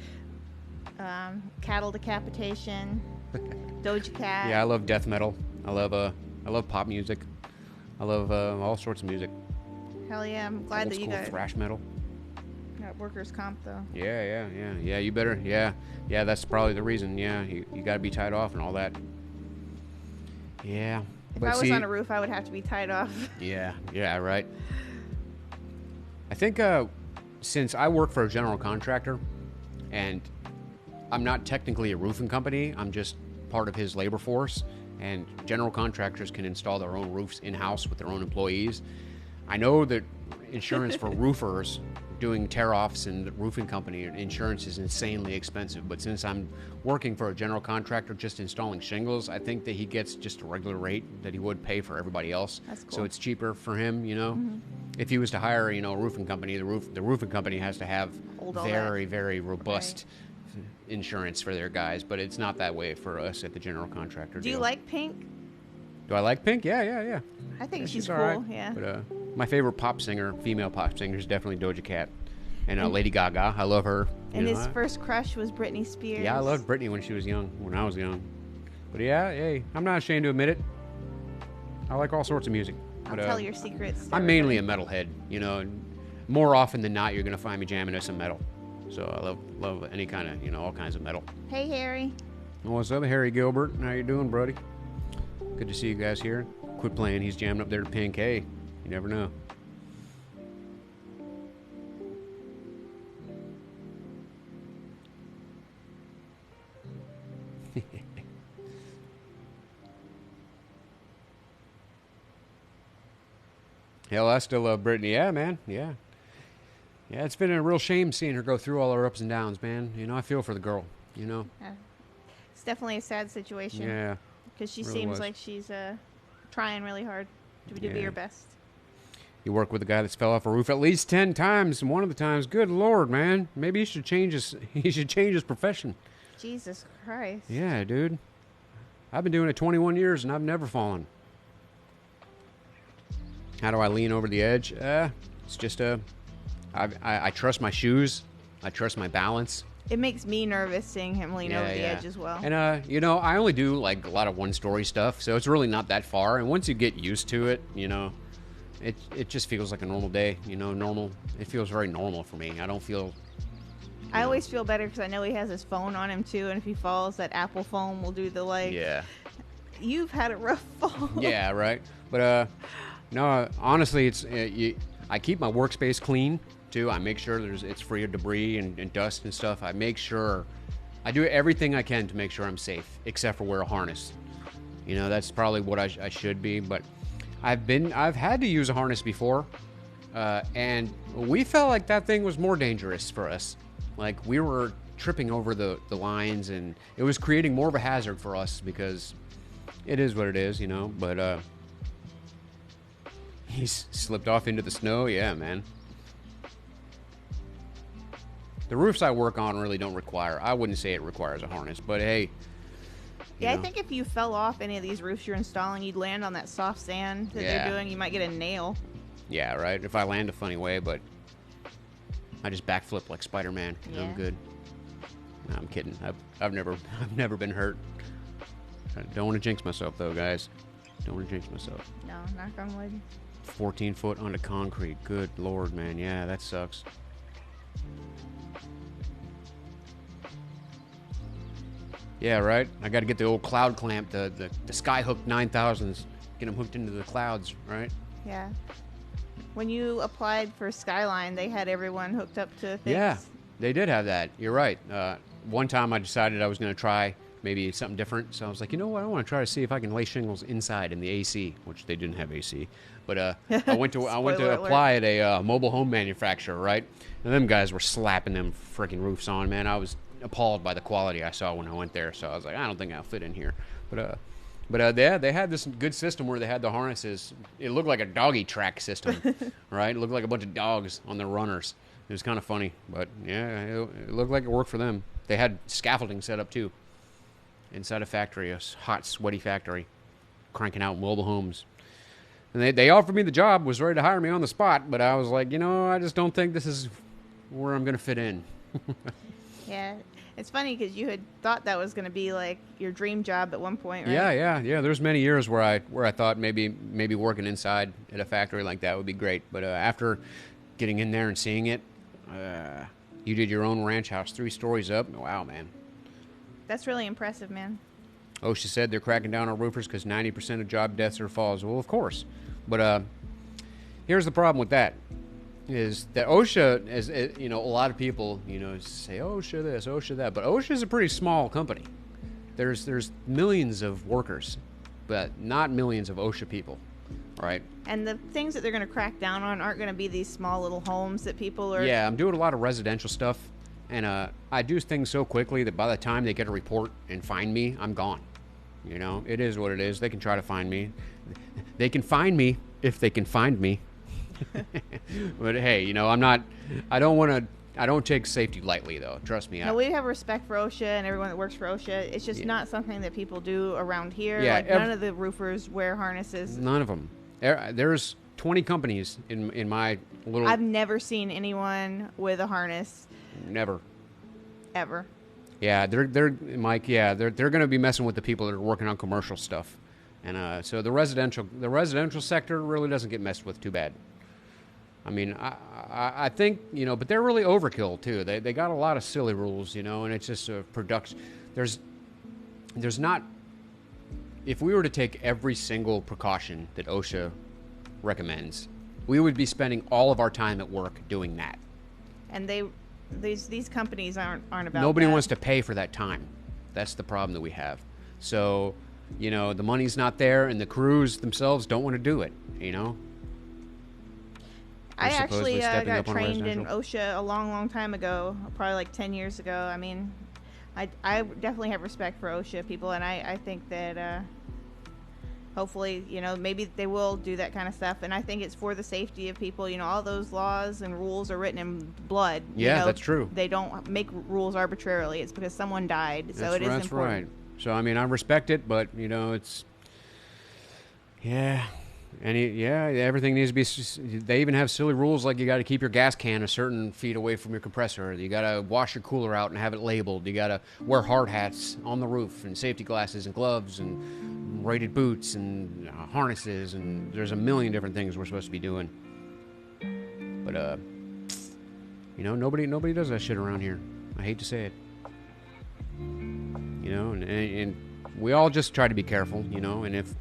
cattle decapitation, Doja Cat. Yeah, I love death metal. I love pop music. I love all sorts of music. Hell yeah! I'm glad Old that you school got thrash metal. workers' comp though. Yeah. You better. Yeah. That's probably the reason. Yeah, you got to be tied off and all that. Yeah. If I was on a roof, I would have to be tied off. Yeah, right. I think since I work for a general contractor, and I'm not technically a roofing company, I'm just part of his labor force, and general contractors can install their own roofs in-house with their own employees. I know that insurance for roofers doing tear-offs in the roofing company, insurance is insanely expensive, but since I'm working for a general contractor just installing shingles, I think that he gets just a regular rate that he would pay for everybody else. That's cool. So it's cheaper for him, If he was to hire, a roofing company, the roofing company has to have very robust insurance for their guys, but it's not that way for us at the general contractor. Do you like Pink? Do I like Pink? Yeah. I think she's cool, right. yeah. But my favorite female pop singer, is definitely Doja Cat. And Lady Gaga, I love her. And his first crush was Britney Spears. Yeah, I loved Britney when I was young. But yeah, hey, I'm not ashamed to admit it. I like all sorts of music. I'll tell your secrets. I'm mainly a metalhead, More often than not, you're going to find me jamming to some metal. So I love any kind of, all kinds of metal. Hey, Harry. What's up, Harry Gilbert? How you doing, buddy? Good to see you guys here. Quit playing. He's jamming up there to Pink. Hey, you never know. Hell, I still love Britney. Yeah, man. Yeah, it's been a real shame seeing her go through all her ups and downs, man. I feel for the girl, Yeah. It's definitely a sad situation. Yeah. Because she seems like she's trying really hard to be her best. You work with a guy that's fell off a roof at least 10 times, and one of the times, good Lord, man. Maybe he should change his profession. Jesus Christ. Yeah, dude. I've been doing it 21 years, and I've never fallen. How do I lean over the edge? It's just I trust my shoes. I trust my balance. It makes me nervous seeing him lean over the edge as well. And, I only do, like, a lot of one-story stuff, so it's really not that far. And once you get used to it, it just feels like a normal day, normal. It feels very normal for me. I don't feel... I always feel better because I know he has his phone on him, too, and if he falls, that Apple phone will do the, Yeah. You've had a rough fall. Yeah, right. But, no, honestly, it's I keep my workspace clean, too. I make sure it's free of debris and dust and stuff. I make sure I do everything I can to make sure I'm safe, except for wear a harness. That's probably what I should be, but I've had to use a harness before, and we felt like that thing was more dangerous for us. Like, we were tripping over the lines, and it was creating more of a hazard for us because it is what it is, but he's slipped off into the snow. Yeah, man. The roofs I work on really don't require, I wouldn't say it requires a harness, but hey. Yeah, I think if you fell off any of these roofs you're installing, you'd land on that soft sand that they're doing. You might get a nail. Yeah, right. If I land a funny way, but I just backflip like Spider-Man. Yeah. I'm good. No, I'm kidding. I've never been hurt. I don't want to jinx myself, though, guys. Don't want to jinx myself. No, knock on wood. 14 foot onto concrete. Good Lord, man. Yeah, that sucks. Yeah, right? I got to get the old cloud clamp, the Skyhook 9000s, get them hooked into the clouds, right? Yeah. When you applied for Skyline, they had everyone hooked up to things. Yeah, they did have that. You're right. One time I decided I was going to try maybe something different, so I was like, you know what? I want to try to see if I can lay shingles inside in the AC, which they didn't have AC. But I went to apply at a mobile home manufacturer, right? And them guys were slapping them freaking roofs on, man. I was appalled by the quality I saw when I went there, so I was like, I don't think I'll fit in here. But they had this good system where they had the harnesses. It looked like a doggy track system, right? It looked like a bunch of dogs on their runners. It was kind of funny, but yeah, it looked like it worked for them. They had scaffolding set up too inside a factory, a hot, sweaty factory, cranking out mobile homes. And they offered me the job, was ready to hire me on the spot, but I was like, I just don't think this is where I'm going to fit in. Yeah. It's funny because you had thought that was going to be like your dream job at one point, right? Yeah. There's many years where I thought maybe working inside at a factory like that would be great. But after getting in there and seeing it, you did your own ranch house 3 stories up. Wow, man. That's really impressive, man. OSHA said they're cracking down on roofers because 90% of job deaths are falls. Well, of course. But here's the problem with that. Is that OSHA, as you know, a lot of people, you know, say OSHA this, OSHA that, but OSHA is a pretty small company. There's millions of workers, but not millions of OSHA people, right? And the things that they're going to crack down on aren't going to be these small little homes that people are. Yeah, I'm doing a lot of residential stuff, and I do things so quickly that by the time they get a report and find me, I'm gone. You know, it is what it is. They can try to find me. They can find me if they can find me. But hey, you know, I don't take safety lightly, though. Trust me. No, we have respect for OSHA and everyone that works for OSHA. It's just not something that people do around here. Yeah, like none of the roofers wear harnesses. None of them. There's 20 companies in my little. I've never seen anyone with a harness. Never. Ever. Yeah, they're Mike. Yeah, they're going to be messing with the people that are working on commercial stuff, and so the residential sector really doesn't get messed with too bad. I mean, I think, you know, but they're really overkill too. They got a lot of silly rules, you know, and it's just a production. There's not. If we were to take every single precaution that OSHA recommends, we would be spending all of our time at work doing that. And these companies aren't about Nobody that. wants to pay for that time. That's the problem that we have. So, you know, the money's not there, and the crews themselves don't want to do it, you know. I actually got up on trained in residential. OSHA a long time ago, probably like 10 years ago. I mean, I definitely have respect for OSHA people, and I think that hopefully, you know, maybe they will do that kind of stuff. And I think it's for the safety of people. You know, all those laws and rules are written in blood. Yeah, you know, that's true. They don't make rules arbitrarily. It's because someone died. So it is That's important. right. So, I mean, I respect it, but, you know, it's... Yeah... everything needs to be. They even have silly rules like you got to keep your gas can a certain feet away from your compressor. You got to wash your cooler out and have it labeled. You got to wear hard hats on the roof and safety glasses and gloves and rated boots and harnesses, and there's a million different things we're supposed to be doing. But you know, nobody does that shit around here. I hate to say it. You know, and we all just try to be careful. You know, and if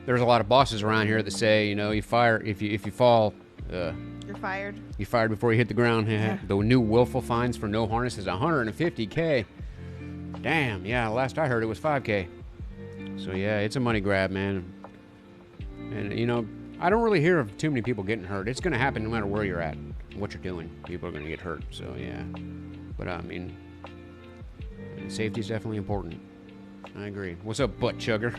there's a lot of bosses around here that say, you know, if you fall, You're fired. you fired before you hit the ground. Yeah. The new willful fines for no harness is $150K. Damn, yeah, last I heard it was $5K. So yeah, it's a money grab, man. And you know, I don't really hear of too many people getting hurt. It's going to happen no matter where you're at, what you're doing. People are going to get hurt. So yeah, but I mean, safety is definitely important. I agree. What's up, butt chugger?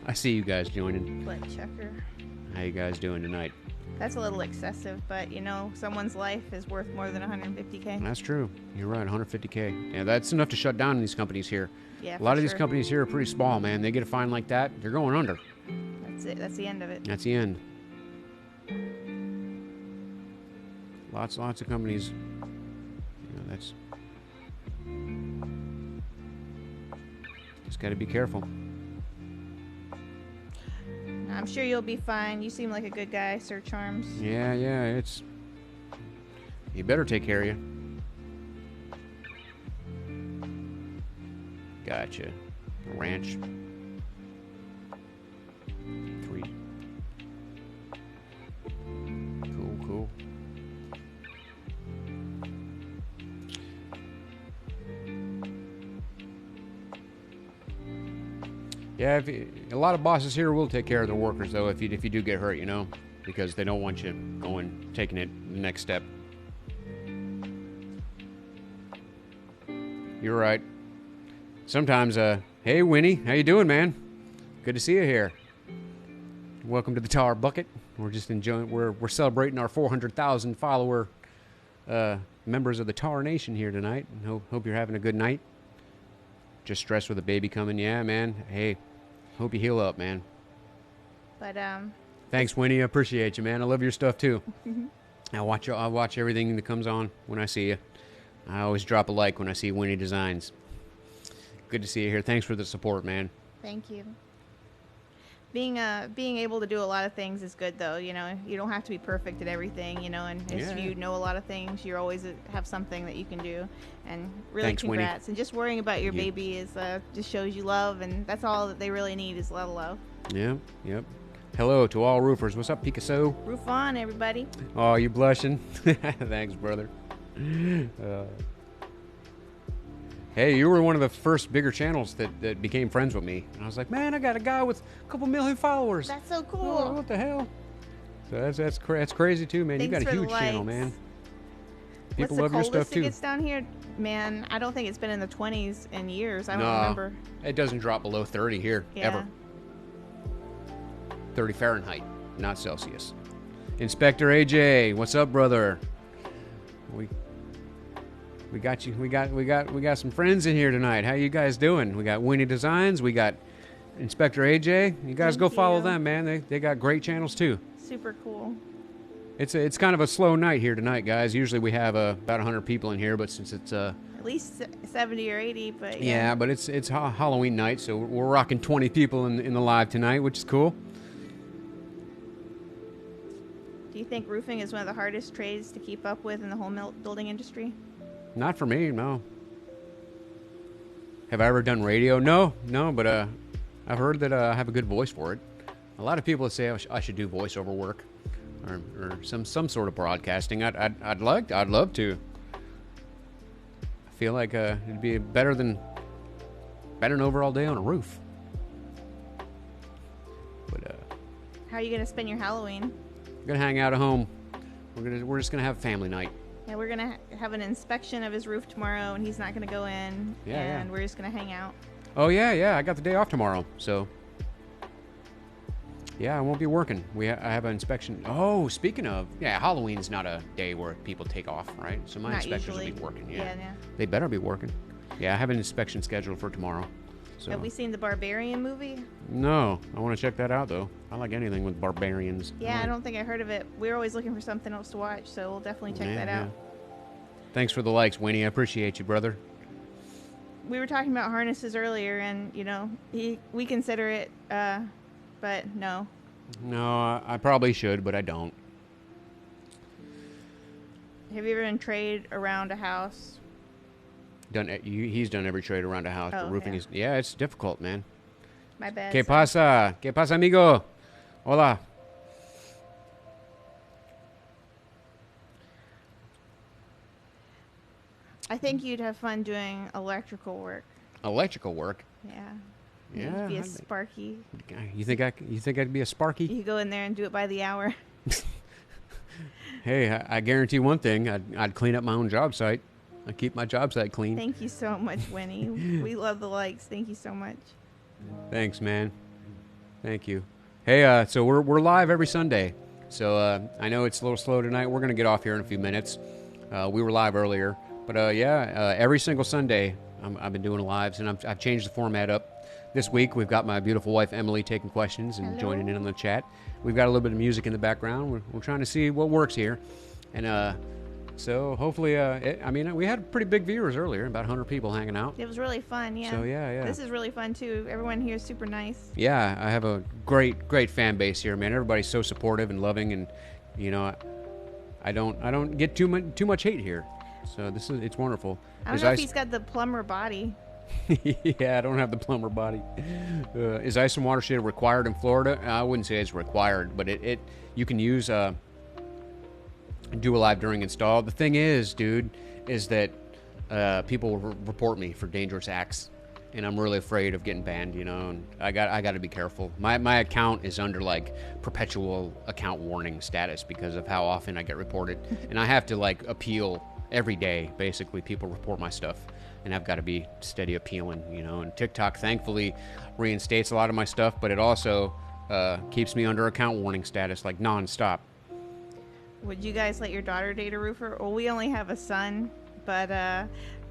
I see you guys joining. Butt chucker. How you guys doing tonight? That's a little excessive, but you know, someone's life is worth more than $150K. That's true. You're right, $150K. Yeah, that's enough to shut down these companies here. Yeah, A lot for of these sure. companies here are pretty small, man. They get a fine like that, they're going under. That's it. That's the end of it. That's the end. Lots of companies. You know, that's... Just got to be careful. I'm sure you'll be fine. You seem like a good guy, Sir Charms. Yeah, it's... You better take care of you. Gotcha. Ranch. 3. Cool. Yeah, a lot of bosses here will take care of their workers, though, if you do get hurt, you know, because they don't want you taking it the next step. You're right. Sometimes, hey, Winnie, how you doing, man? Good to see you here. Welcome to the Tar Bucket. We're just enjoying. We're celebrating our 400,000 follower members of the Tar Nation here tonight. And hope you're having a good night. Just stressed with a baby coming. Yeah, man. Hey, hope you heal up, man. But Thanks, Winnie. I appreciate you, man. I love your stuff too. I'll watch everything that comes on when I see you. I always drop a like when I see Winnie Designs. Good to see you here. Thanks for the support, man. Thank you. Being able to do a lot of things is good, though. You know, you don't have to be perfect at everything. You know, and if you know a lot of things, you always have something that you can do. And really, Thanks, congrats. And just worrying about your baby is just shows you love, and that's all that they really need is a lot of love. Yeah. Yep. Hello to all roofers. What's up, Picasso? Roof on, everybody. Oh, you blushing? Thanks, brother. Hey, you were one of the first bigger channels that became friends with me. And I was like, man, I got a guy with a couple million followers. That's so cool. Oh, what the hell? So that's crazy too, man. Thanks you got a for huge the channel, likes. man. People What's love the your coldest stuff it too. gets down here? Man, I don't think it's been in the 20s in years. I don't No, remember. it doesn't drop below 30 here, Yeah. ever. 30 Fahrenheit, not Celsius. Inspector AJ, what's up, brother? We got you. We got some friends in here tonight. How you guys doing? We got Winnie Designs. We got Inspector AJ. You guys Thank go follow you. them, man. They got great channels too. Super cool. It's kind of a slow night here tonight, guys. Usually we have about 100 people in here, but since it's At least 70 or 80, but yeah, but it's Halloween night, so we're rocking 20 people in the live tonight, which is cool. Do you think roofing is one of the hardest trades to keep up with in the whole building industry? Not for me, no. Have I ever done radio? No, but I've heard that I have a good voice for it. A lot of people say I should do voiceover work, or some sort of broadcasting. I'd love to. I feel like it'd be better than over all day on a roof. But How are you gonna spend your Halloween? I'm gonna hang out at home. We're just gonna have a family night. Yeah, we're gonna have an inspection of his roof tomorrow, and he's not gonna go in. Yeah, and we're just gonna hang out. Oh yeah, I got the day off tomorrow, so yeah, I won't be working. I have an inspection. Oh, speaking of, yeah, Halloween's not a day where people take off, right? So my Not inspectors usually. will be working. Yeah. They better be working. Yeah, I have an inspection scheduled for tomorrow. So Have we seen the Barbarian movie? no, I want to check that out though. I like anything with barbarians. Yeah, I don't think I heard of it. We're always looking for something else to watch, so we'll definitely check that out. Thanks for the likes, Winnie. I appreciate you, brother. We were talking about harnesses earlier, and we consider it, but no. No, I probably should, but I don't. Have you ever been trade around a house? He's done every trade around a house, but Oh, roofing yeah. is it's difficult, man. My bad. ¿Qué sorry. pasa? ¿Qué pasa, amigo? Hola. I think you'd have fun doing electrical work. Electrical work. Yeah. Yeah, You'd be a I think- Sparky. You think I'd be a Sparky? You could go in there and do it by the hour. Hey, I guarantee one thing: I'd clean up my own job site. I keep my job site clean. Thank you so much, Winnie. We love the likes. Thank you so much. Thanks, man. Thank you. Hey, so we're live every Sunday. So I know it's a little slow tonight. We're gonna get off here in a few minutes. We were live earlier, but every single Sunday I've been doing lives, and I've changed the format up. This week we've got my beautiful wife Emily taking questions and Hello. joining in on the chat. We've got a little bit of music in the background. We're trying to see what works here, and so hopefully, we had pretty big viewers earlier, about 100 people hanging out. It was really fun. Yeah. So yeah. This is really fun too. Everyone here is super nice. Yeah, I have a great fan base here, man. Everybody's so supportive and loving, and I don't get too much hate here. So it's wonderful. I don't know if he's got the plumber body. Yeah, I don't have the plumber body. Is ice and water shade required in Florida? I wouldn't say it's required, but you can use Do a Live during install. The thing is, dude, is that people report me for dangerous acts, and I'm really afraid of getting banned. And I got to be careful. My account is under like perpetual account warning status because of how often I get reported, and I have to like appeal every day. Basically, people report my stuff, and I've got to be steady appealing. And TikTok thankfully reinstates a lot of my stuff, but it also keeps me under account warning status like nonstop. Would you guys let your daughter date a roofer? Well, we only have a son, but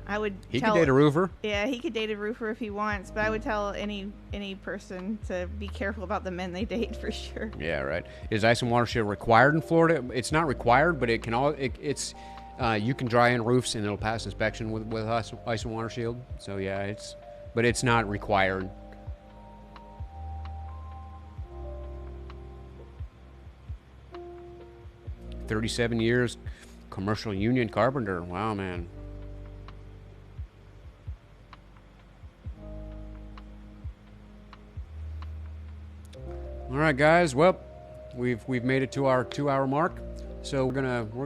I would He tell, could date a roofer. Yeah, he could date a roofer if he wants, but I would tell any person to be careful about the men they date for sure. Yeah, right. Is ice and water shield required in Florida? It's not required, but it can it's you can dry in roofs and it'll pass inspection with ice and water shield. So yeah, but it's not required. "37 years, commercial union carpenter." Wow, man. All right, guys. Well, we've made it to our 2-hour mark, so we're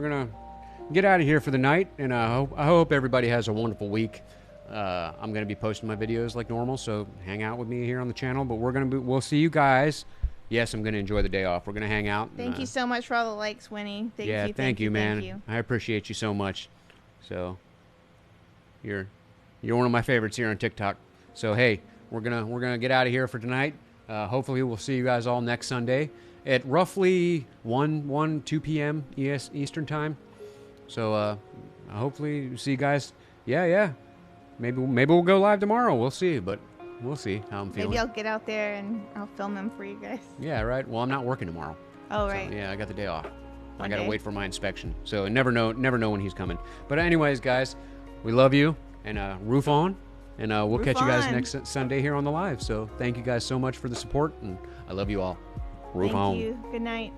gonna get out of here for the night, and I hope everybody has a wonderful week. I'm gonna be posting my videos like normal, so hang out with me here on the channel. But we'll see you guys. Yes, I'm gonna enjoy the day off. We're gonna hang out. Thank you so much for all the likes, Winnie. Thank you, man. Thank you. I appreciate you so much. So you're one of my favorites here on TikTok. So hey, we're gonna get out of here for tonight. Hopefully we'll see you guys all next Sunday at roughly 2 p.m. Eastern time. So hopefully see you guys. Yeah. Maybe we'll go live tomorrow. We'll see, but we'll see how I'm feeling. Maybe I'll get out there and I'll film them for you guys. Yeah, right. Well, I'm not working tomorrow. Oh, right. So, yeah, I got the day off. I One got to day. wait for my inspection. So never know when he's coming. But anyways, guys, we love you, and roof on. And we'll Roof catch you guys on. next Sunday here on the live. So thank you guys so much for the support, and I love you all. Roof on. Thank you. Good night.